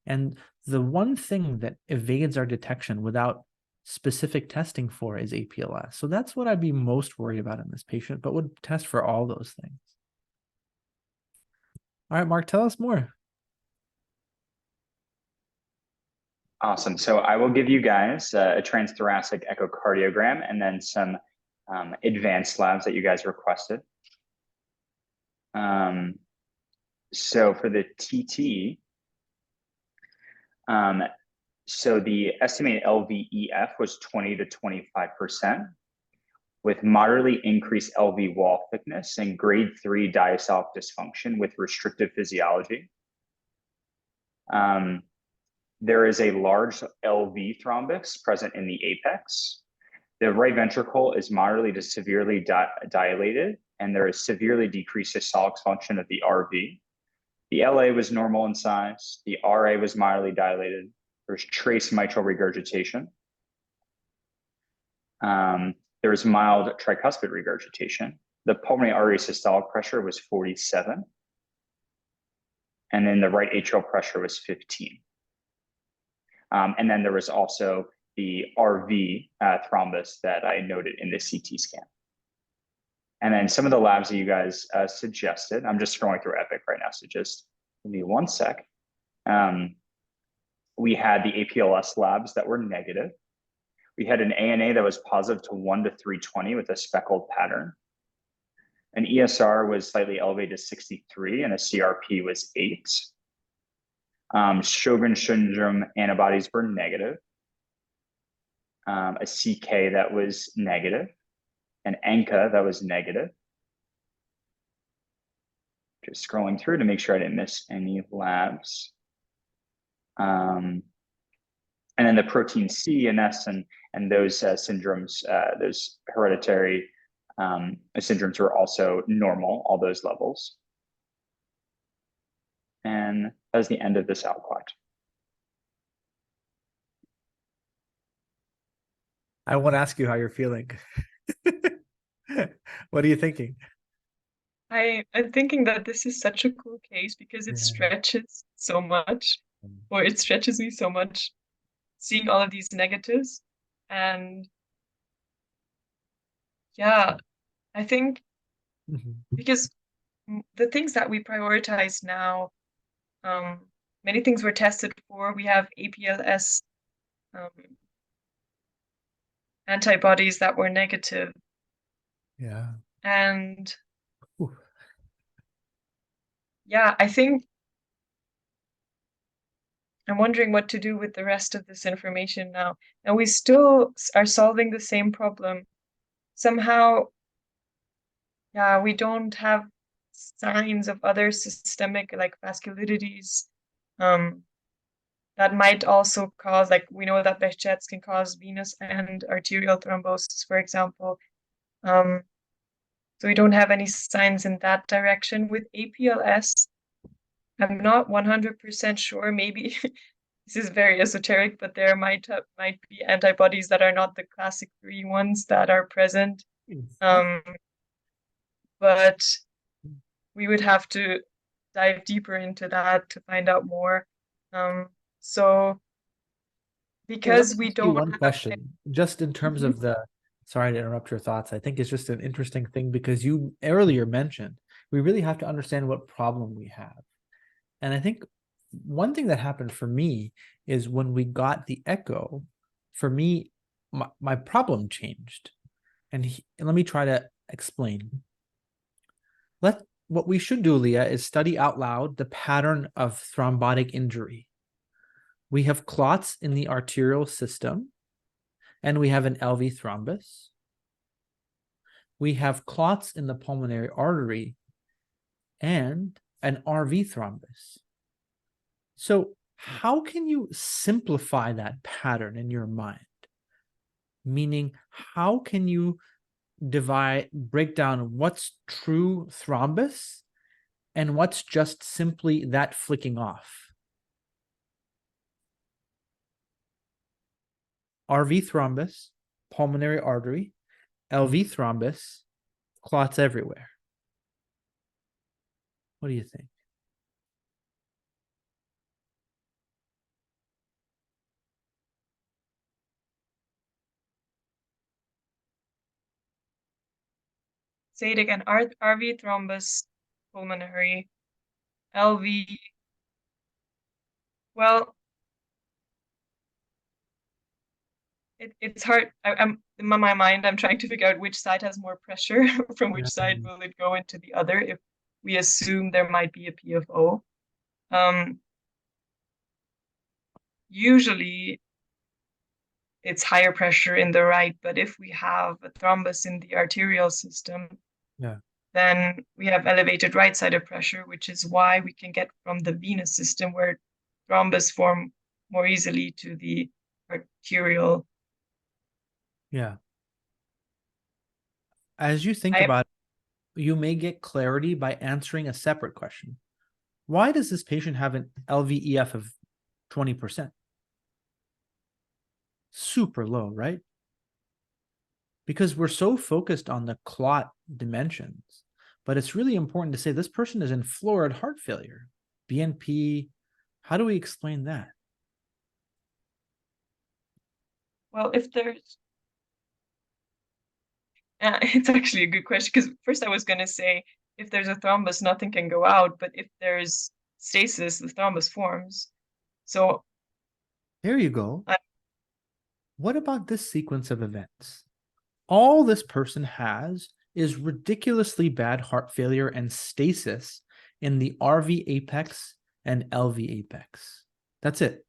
And the one thing that evades our detection without specific testing for is APLS. So that's what I'd be most worried about in this patient, but would test for all those things. All right, Mark, tell us more. Awesome. So I will give you guys a transthoracic echocardiogram and then some advanced labs that you guys requested. So for the TT, so the estimated LVEF was 20 to 25%, with moderately increased LV wall thickness and grade 3 diastolic dysfunction with restrictive physiology. There is a large LV thrombus present in the apex. The right ventricle is moderately to severely dilated, and there is severely decreased systolic function of the RV. The LA was normal in size. The RA was mildly dilated. There's trace mitral regurgitation. There was mild tricuspid regurgitation. The pulmonary artery systolic pressure was 47. And then the right atrial pressure was 15. And then there was also the RV thrombus that I noted in the CT scan. And then some of the labs that you guys suggested, I'm just scrolling through Epic right now, so just give me one sec. We had the APLS labs that were negative. We had an ANA that was positive to 1 to 320 with a speckled pattern. An ESR was slightly elevated to 63 and a CRP was 8. Sjogren's syndrome antibodies were negative. A CK that was negative. An ANCA that was negative. Just scrolling through to make sure I didn't miss any labs. And then the protein C and S and those syndromes, those hereditary syndromes were also normal, all those levels. And that was the end of this output. I won't ask you how you're feeling. What are you thinking? I'm thinking that this is such a cool case because it stretches so much, or it stretches me so much, seeing all of these negatives. And yeah, I think because the things that we prioritize now, many things were tested for. We have APLS antibodies that were negative. Yeah. And yeah, I think I'm wondering what to do with the rest of this information now. And we still are solving the same problem. Somehow, yeah, we don't have signs of other systemic like vasculitides that might also cause, like we know that Behçet's can cause venous and arterial thrombosis, for example. So we don't have any signs in that direction. With APLS, I'm not 100% sure. Maybe this is very esoteric, but there might be antibodies that are not the classic 3 ones that are present. But we would have to dive deeper into that to find out more. So because we don't one question, just in terms of the, sorry to interrupt your thoughts. I think it's just an interesting thing because you earlier mentioned we really have to understand what problem we have. And I think one thing that happened for me is when we got the echo, for me, my problem changed. And let me try to explain. What we should do, Leah, is study out loud the pattern of thrombotic injury. We have clots in the arterial system, and we have an LV thrombus. We have clots in the pulmonary artery and an RV thrombus. So how can you simplify that pattern in your mind? Meaning, how can you break down what's true thrombus and what's just simply that flicking off? RV thrombus, pulmonary artery, LV thrombus, clots everywhere. What do you think? say it again. RV thrombus pulmonary, LV. Well, it's hard. I'm in my mind, I'm trying to figure out which side has more pressure. From which side will it go into the other if we assume there might be a PFO. Usually it's higher pressure in the right, but if we have a thrombus in the arterial system, then we have elevated right-sided pressure, which is why we can get from the venous system where thrombus form more easily to the arterial. Yeah. As you think about it, you may get clarity by answering a separate question. Why does this patient have an LVEF of 20%? Super low, right? Because we're so focused on the clot dimensions, but it's really important to say this person is in florid heart failure, BNP. How do we explain that? Well, if there's, it's actually a good question, because first I was going to say, if there's a thrombus, nothing can go out, but if there's stasis, the thrombus forms. So there you go. What about this sequence of events? All this person has is ridiculously bad heart failure and stasis in the RV apex and LV apex. That's it.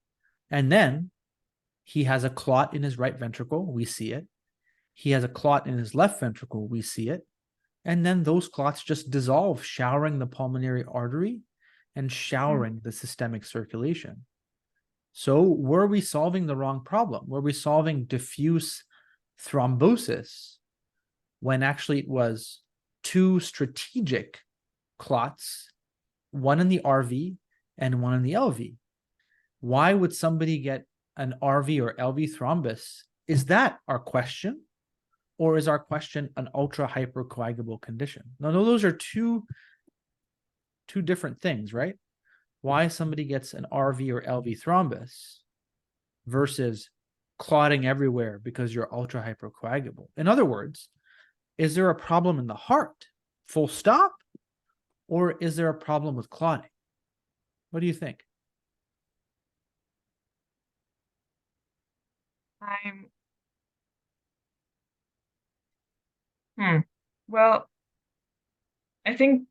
And then he has a clot in his right ventricle. We see it. He has a clot in his left ventricle. We see it. And then those clots just dissolve, showering the pulmonary artery and showering the systemic circulation. So were we solving the wrong problem? Were we solving diffuse thrombosis when actually it was two strategic clots, one in the RV and one in the LV? Why would somebody get an RV or LV thrombus? Is that our question? Or is our question an ultra hypercoagulable condition? No, those are two different things, right? Why somebody gets an RV or LV thrombus versus clotting everywhere because you're ultra hypercoagulable. In other words, is there a problem in the heart, full stop? Or is there a problem with clotting? What do you think? Well, I think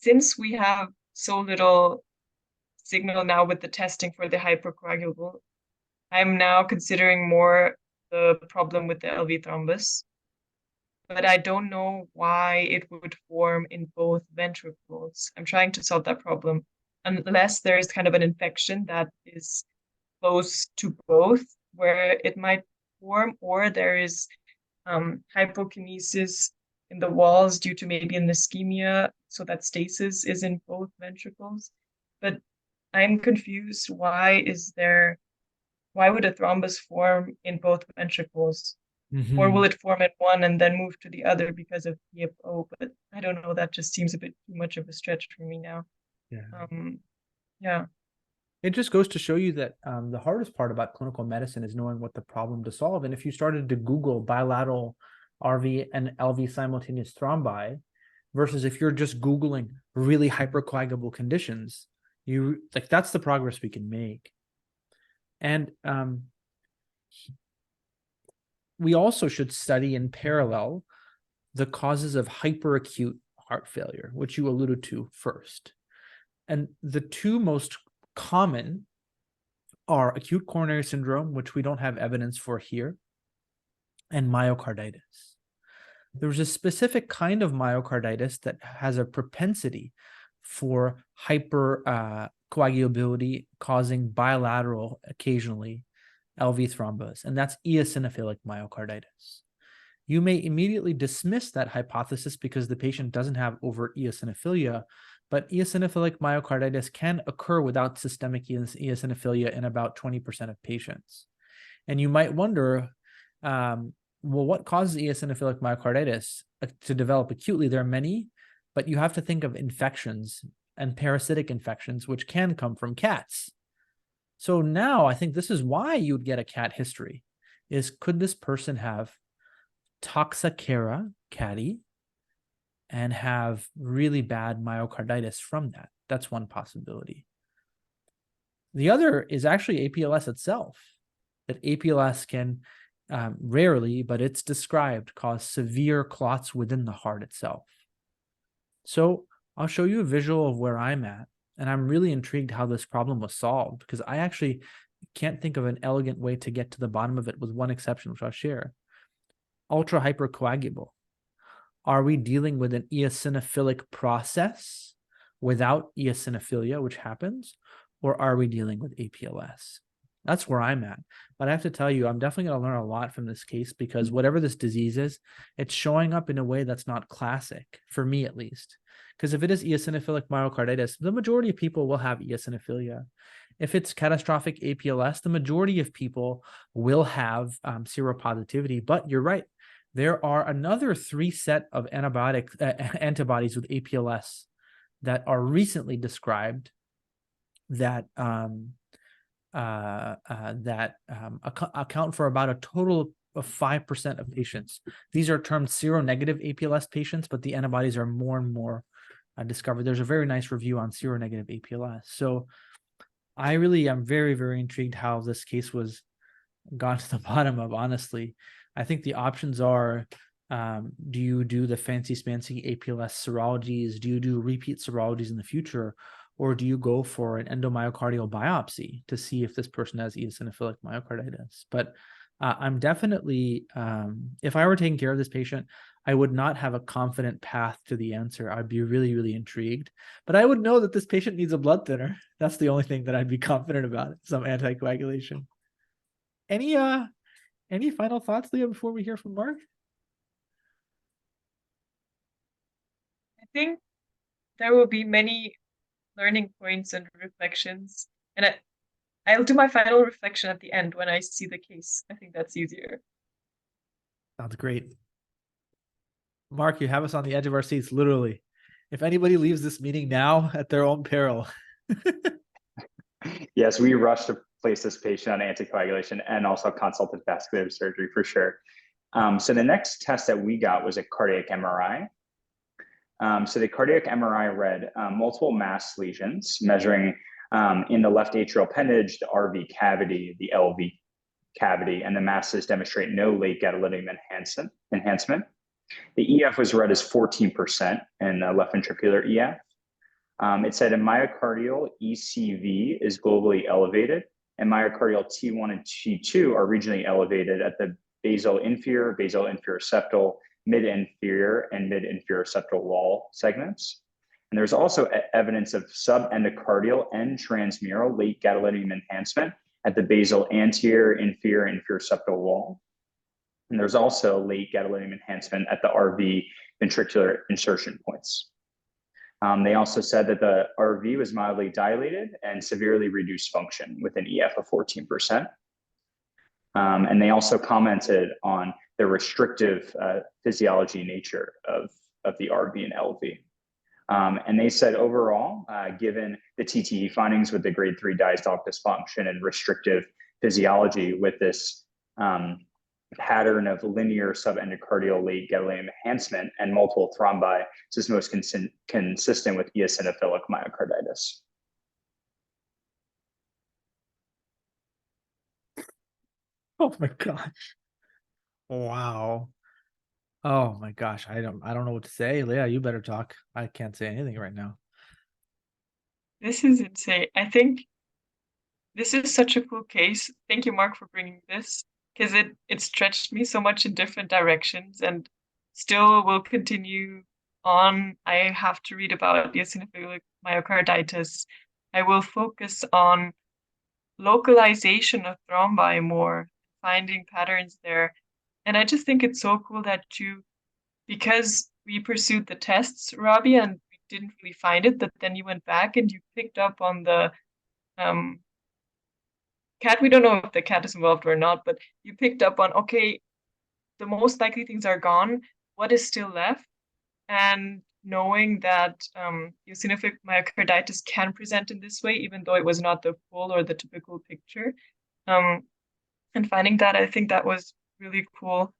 since we have so little signal now with the testing for the hypercoagulable, I'm now considering more the problem with the LV thrombus. But I don't know why it would form in both ventricles. I'm trying to solve that problem, unless there is kind of an infection that is close to both, where it might form, or there is hypokinesis in the walls due to maybe an ischemia, so that stasis is in both ventricles. But I'm confused. Why would a thrombus form in both ventricles? Or will it form in one and then move to the other because of PFO? But I don't know. That just seems a bit too much of a stretch for me now. Yeah. It just goes to show you that the hardest part about clinical medicine is knowing what the problem to solve. And if you started to Google bilateral RV and LV simultaneous thrombi versus if you're just Googling really hypercoagulable conditions, that's the progress we can make. And we also should study in parallel the causes of hyperacute heart failure, which you alluded to first. And the two most common are acute coronary syndrome, which we don't have evidence for here, and myocarditis. There's a specific kind of myocarditis that has a propensity for hypercoagulability causing bilateral, occasionally, LV thrombus, and that's eosinophilic myocarditis. You may immediately dismiss that hypothesis because the patient doesn't have overt eosinophilia, but eosinophilic myocarditis can occur without systemic eosinophilia in about 20% of patients. And you might wonder, well, what causes eosinophilic myocarditis to develop acutely? There are many, but you have to think of infections and parasitic infections, which can come from cats. So now I think this is why you would get a cat history, is could this person have Toxacara catty and have really bad myocarditis from that. That's one possibility. The other is actually APLS itself, that APLS can rarely, but it's described, cause severe clots within the heart itself. So I'll show you a visual of where I'm at, and I'm really intrigued how this problem was solved, because I actually can't think of an elegant way to get to the bottom of it, with one exception, which I'll share. Ultra hypercoagulable. Are we dealing with an eosinophilic process without eosinophilia, which happens, or are we dealing with APLS? That's where I'm at. But I have to tell you, I'm definitely going to learn a lot from this case, because whatever this disease is, it's showing up in a way that's not classic, for me at least. Because if it is eosinophilic myocarditis, the majority of people will have eosinophilia. If it's catastrophic APLS, the majority of people will have seropositivity. But you're right. There are another 3 set of antibodies with APLS that are recently described that account for about a total of 5% of patients. These are termed seronegative APLS patients, but the antibodies are more and more discovered. There's a very nice review on seronegative APLS. So I really am very, very intrigued how this case was gone to the bottom of, honestly. I think the options are, do you do the fancy APLS serologies? Do you do repeat serologies in the future? Or do you go for an endomyocardial biopsy to see if this person has eosinophilic myocarditis? But I'm definitely, if I were taking care of this patient, I would not have a confident path to the answer. I'd be really, really intrigued. But I would know that this patient needs a blood thinner. That's the only thing that I'd be confident about, some anticoagulation. Any final thoughts, Leah, before we hear from Mark? I think there will be many learning points and reflections. And I'll do my final reflection at the end when I see the case. I think that's easier. Sounds great. Mark, you have us on the edge of our seats, literally. If anybody leaves this meeting now, at their own peril. Yes, we rushed to place this patient on anticoagulation and also consulted vascular surgery for sure. So the next test that we got was a cardiac MRI. So the cardiac MRI read multiple mass lesions measuring in the left atrial appendage, the RV cavity, the LV cavity, and the masses demonstrate no late gadolinium enhancement. The EF was read as 14% in the left ventricular EF. It said a myocardial ECV is globally elevated, and myocardial T1 and T2 are regionally elevated at the basal inferior septal, mid-inferior, and mid-inferior septal wall segments. And there's also evidence of subendocardial and transmural late gadolinium enhancement at the basal anterior, inferior, inferior septal wall. And there's also late gadolinium enhancement at the RV ventricular insertion points. They also said that the RV was mildly dilated and severely reduced function with an EF of 14%. And they also commented on the restrictive physiology nature of the RV and LV. And they said overall, given the TTE findings with the grade 3 diastolic dysfunction and restrictive physiology with this pattern of linear subendocardial late gadolinium enhancement and multiple thrombi, this is most consistent with eosinophilic myocarditis. Oh my gosh. Wow. Oh my gosh. I don't know what to say. Leah, you better talk. I can't say anything right now. This is insane. I think this is such a cool case. Thank you, Mark, for bringing this, because it stretched me so much in different directions and still will continue on. I have to read about eosinophilic myocarditis. I will focus on localization of thrombi more, finding patterns there. And I just think it's so cool that because we pursued the tests, Rabih, and we didn't really find it, that then you went back and you picked up on the cat. We don't know if the cat is involved or not, but you picked up on, okay, the most likely things are gone. What is still left? And knowing that eosinophilic myocarditis can present in this way, even though it was not the full or the typical picture. And finding that, I think that was really cool.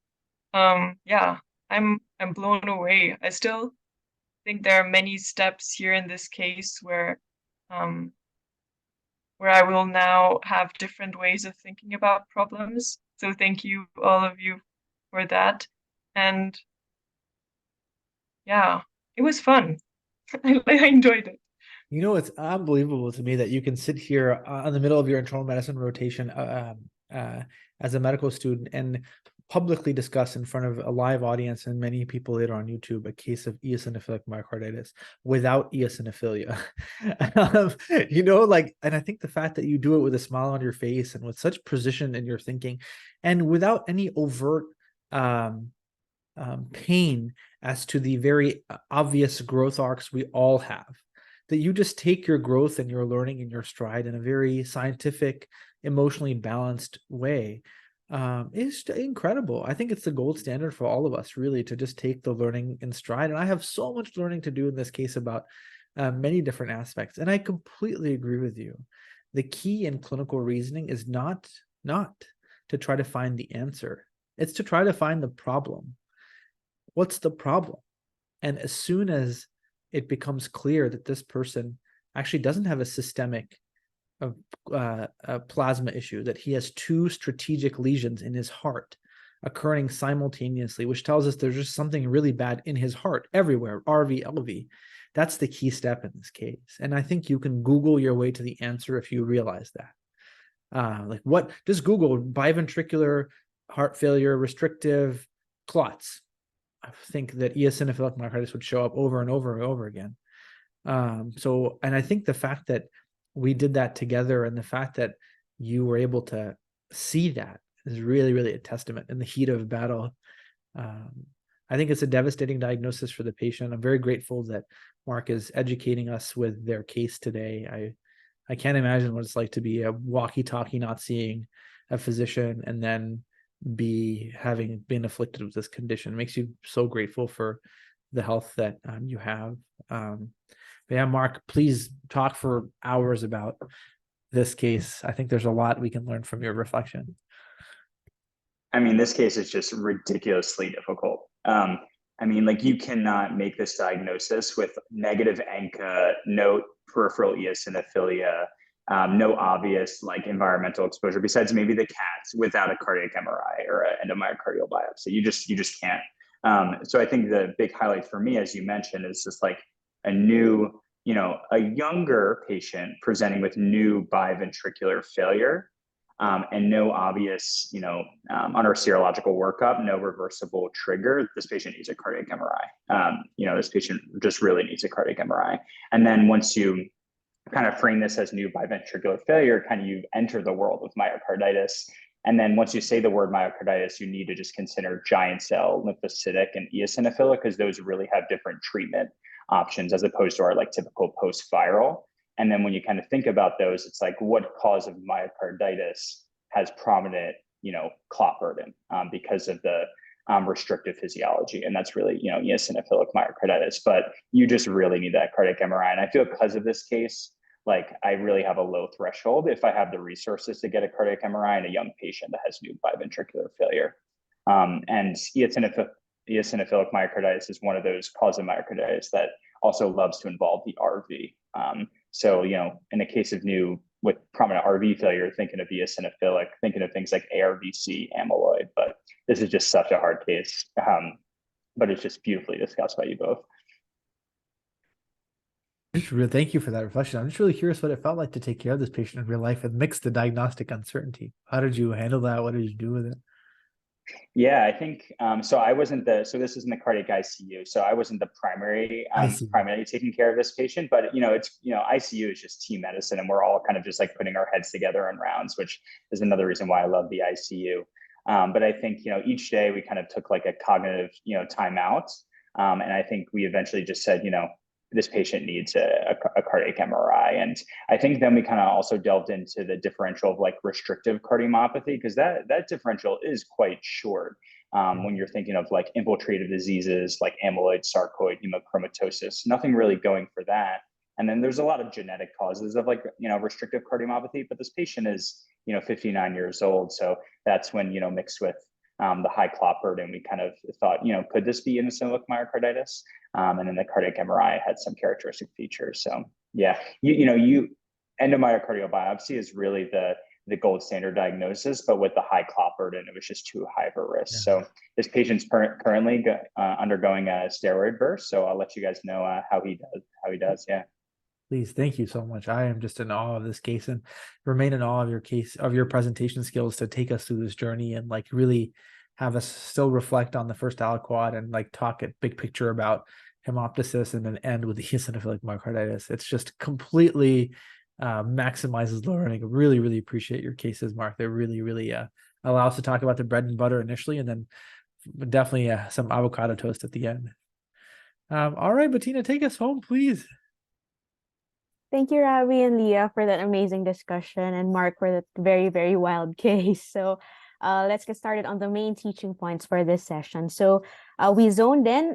yeah, I'm blown away. I still think there are many steps here in this case um, where I will now have different ways of thinking about problems. So thank you, all of you, for that. And yeah, it was fun. I enjoyed it. You know, it's unbelievable to me that you can sit here in the middle of your internal medicine rotation as a medical student and publicly discuss in front of a live audience and many people later on YouTube a case of eosinophilic myocarditis without eosinophilia. You know, like, and I think the fact that you do it with a smile on your face and with such precision in your thinking and without any overt pain as to the very obvious growth arcs we all have, that you just take your growth and your learning and your stride in a very scientific, emotionally balanced way, is incredible. I think it's the gold standard for all of us, really, to just take the learning in stride. And I have so much learning to do in this case about many different aspects. And I completely agree with you. The key in clinical reasoning is not to try to find the answer. It's to try to find the problem. What's the problem? And as soon as it becomes clear that this person actually doesn't have a systemic plasma issue, that he has two strategic lesions in his heart occurring simultaneously, which tells us there's just something really bad in his heart everywhere, RV, LV. That's the key step in this case. And I think you can Google your way to the answer if you realize that. Like what, just Google biventricular heart failure, restrictive clots. I think that eosinophilic myocarditis would show up over and over and over again. And I think the fact that we did that together and the fact that you were able to see that is really, really a testament in the heat of battle. I think it's a devastating diagnosis for the patient. I'm very grateful that Mark is educating us with their case today. I can't imagine what it's like to be a walkie-talkie, not seeing a physician, and then be having been afflicted with this condition. It makes you so grateful for the health that you have. But yeah, Mark, please talk for hours about this case. I think there's a lot we can learn from your reflection. I mean, this case is just ridiculously difficult. I mean, like, you cannot make this diagnosis with negative ANCA, no peripheral eosinophilia, no obvious like environmental exposure besides maybe the cats, without a cardiac MRI or an endomyocardial biopsy. You just can't. So I think the big highlight for me, as you mentioned, is just like a new, a younger patient presenting with new biventricular failure. And no obvious, on our serological workup, no reversible trigger. This patient needs a cardiac MRI. This patient just really needs a cardiac MRI. And then once you kind of frame this as new biventricular failure, kind of you enter the world of myocarditis. And then once you say the word myocarditis, you need to just consider giant cell, lymphocytic, and eosinophilic, because those really have different treatment options as opposed to our like typical post-viral. And then when you kind of think about those, it's like, what cause of myocarditis has prominent, clot burden because of the restrictive physiology? And that's really, eosinophilic myocarditis. But you just really need that cardiac MRI. And I feel because of this case, like, I really have a low threshold if I have the resources to get a cardiac MRI in a young patient that has new biventricular failure. And eosinophilic myocarditis is one of those causes of myocarditis that also loves to involve the RV. So, in a case of new with prominent RV failure, thinking of eosinophilic, thinking of things like ARVC, amyloid, but this is just such a hard case. But it's just beautifully discussed by you both. Thank you for that reflection. I'm just really curious what it felt like to take care of this patient in real life and mix the diagnostic uncertainty. How did you handle that? What did you do with it? Yeah, I think so. I wasn't so this is in the cardiac ICU. So I wasn't the primarily taking care of this patient, but ICU is just team medicine, and we're all kind of just like putting our heads together in rounds, which is another reason why I love the ICU. But I think each day we kind of took like a cognitive time out, and I think we eventually just said this patient needs a cardiac MRI. And I think then we kind of also delved into the differential of like restrictive cardiomyopathy, because that differential is quite short when you're thinking of like infiltrative diseases like amyloid, sarcoid, hemochromatosis, nothing really going for that. And then there's a lot of genetic causes of like, restrictive cardiomyopathy, but this patient is, 59 years old. So that's when, mixed with the high clot burden, we kind of thought, could this be eosinophilic myocarditis? And then the cardiac MRI had some characteristic features. So yeah, endomyocardial biopsy is really the gold standard diagnosis, but with the high clot burden, it was just too high of a risk. Yeah. So this patient's currently undergoing a steroid burst. So I'll let you guys know how he does. Yeah. Please, thank you so much. I am just in awe of this case and remain in awe of your presentation skills to take us through this journey and like really have us still reflect on the first aliquot and like talk at big picture about hemoptysis and then end with the eosinophilic myocarditis. It's just completely maximizes learning. Really, really appreciate your cases, Mark. They really, really allow us to talk about the bread and butter initially, and then definitely some avocado toast at the end. All right, Bettina, take us home, please. Thank you, Rabih and Leah, for that amazing discussion, and Mark for that very, very wild case. So let's get started on the main teaching points for this session. So we zoned in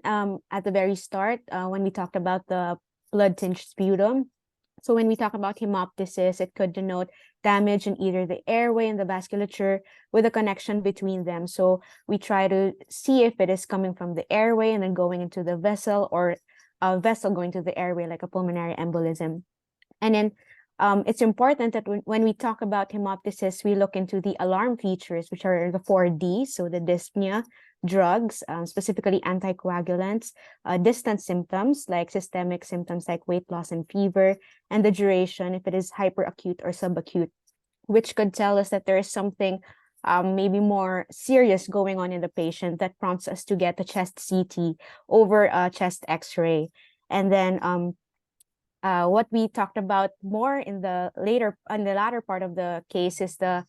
at the very start when we talked about the blood-tinged sputum. So when we talk about hemoptysis, it could denote damage in either the airway and the vasculature with a connection between them. So we try to see if it is coming from the airway and then going into the vessel, or a vessel going to the airway, like a pulmonary embolism. And then it's important that when we talk about hemoptysis, we look into the alarm features, which are the 4Ds, so the dyspnea, drugs, specifically anticoagulants, distant symptoms like systemic symptoms like weight loss and fever, and the duration, if it is hyperacute or subacute, which could tell us that there is something maybe more serious going on in the patient that prompts us to get a chest CT over a chest X-ray. And then what we talked about more in the latter part of the case is the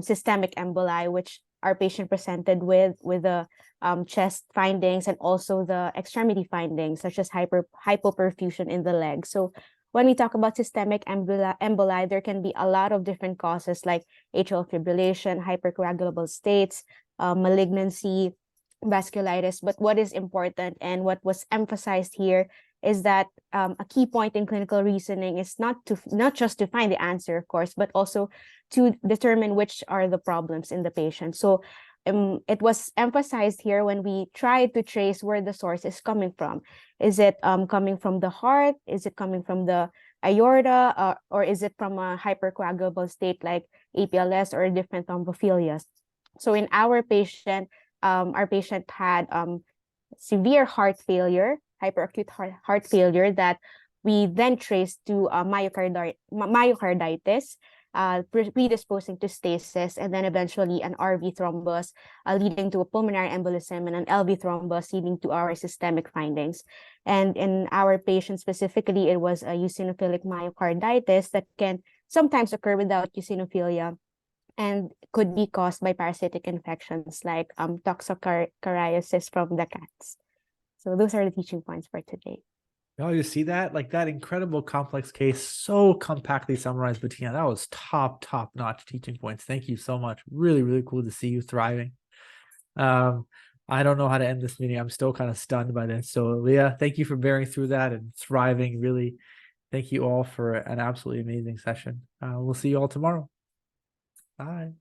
systemic emboli, which our patient presented with the chest findings and also the extremity findings, such as hypoperfusion in the leg. So when we talk about systemic emboli, there can be a lot of different causes like atrial fibrillation, hypercoagulable states, malignancy, vasculitis. But what is important and what was emphasized here is that a key point in clinical reasoning is not just to find the answer, of course, but also to determine which are the problems in the patient. So it was emphasized here when we tried to trace where the source is coming from. Is it coming from the heart? Is it coming from the aorta? Or is it from a hypercoagulable state like APLS or different thrombophilias? So in our patient had severe heart failure, hyperacute heart failure, that we then traced to myocarditis, predisposing to stasis, and then eventually an RV thrombus leading to a pulmonary embolism, and an LV thrombus leading to our systemic findings. And in our patient specifically, it was a eosinophilic myocarditis that can sometimes occur without eosinophilia and could be caused by parasitic infections like toxocariasis from the cats. So those are the teaching points for today. Oh, you see that? Like that incredible complex case, so compactly summarized, Bettina. That was top-notch teaching points. Thank you so much. Really, really cool to see you thriving. I don't know how to end this meeting. I'm still kind of stunned by this. So Leah, thank you for bearing through that and thriving. Really, thank you all for an absolutely amazing session. We'll see you all tomorrow. Bye.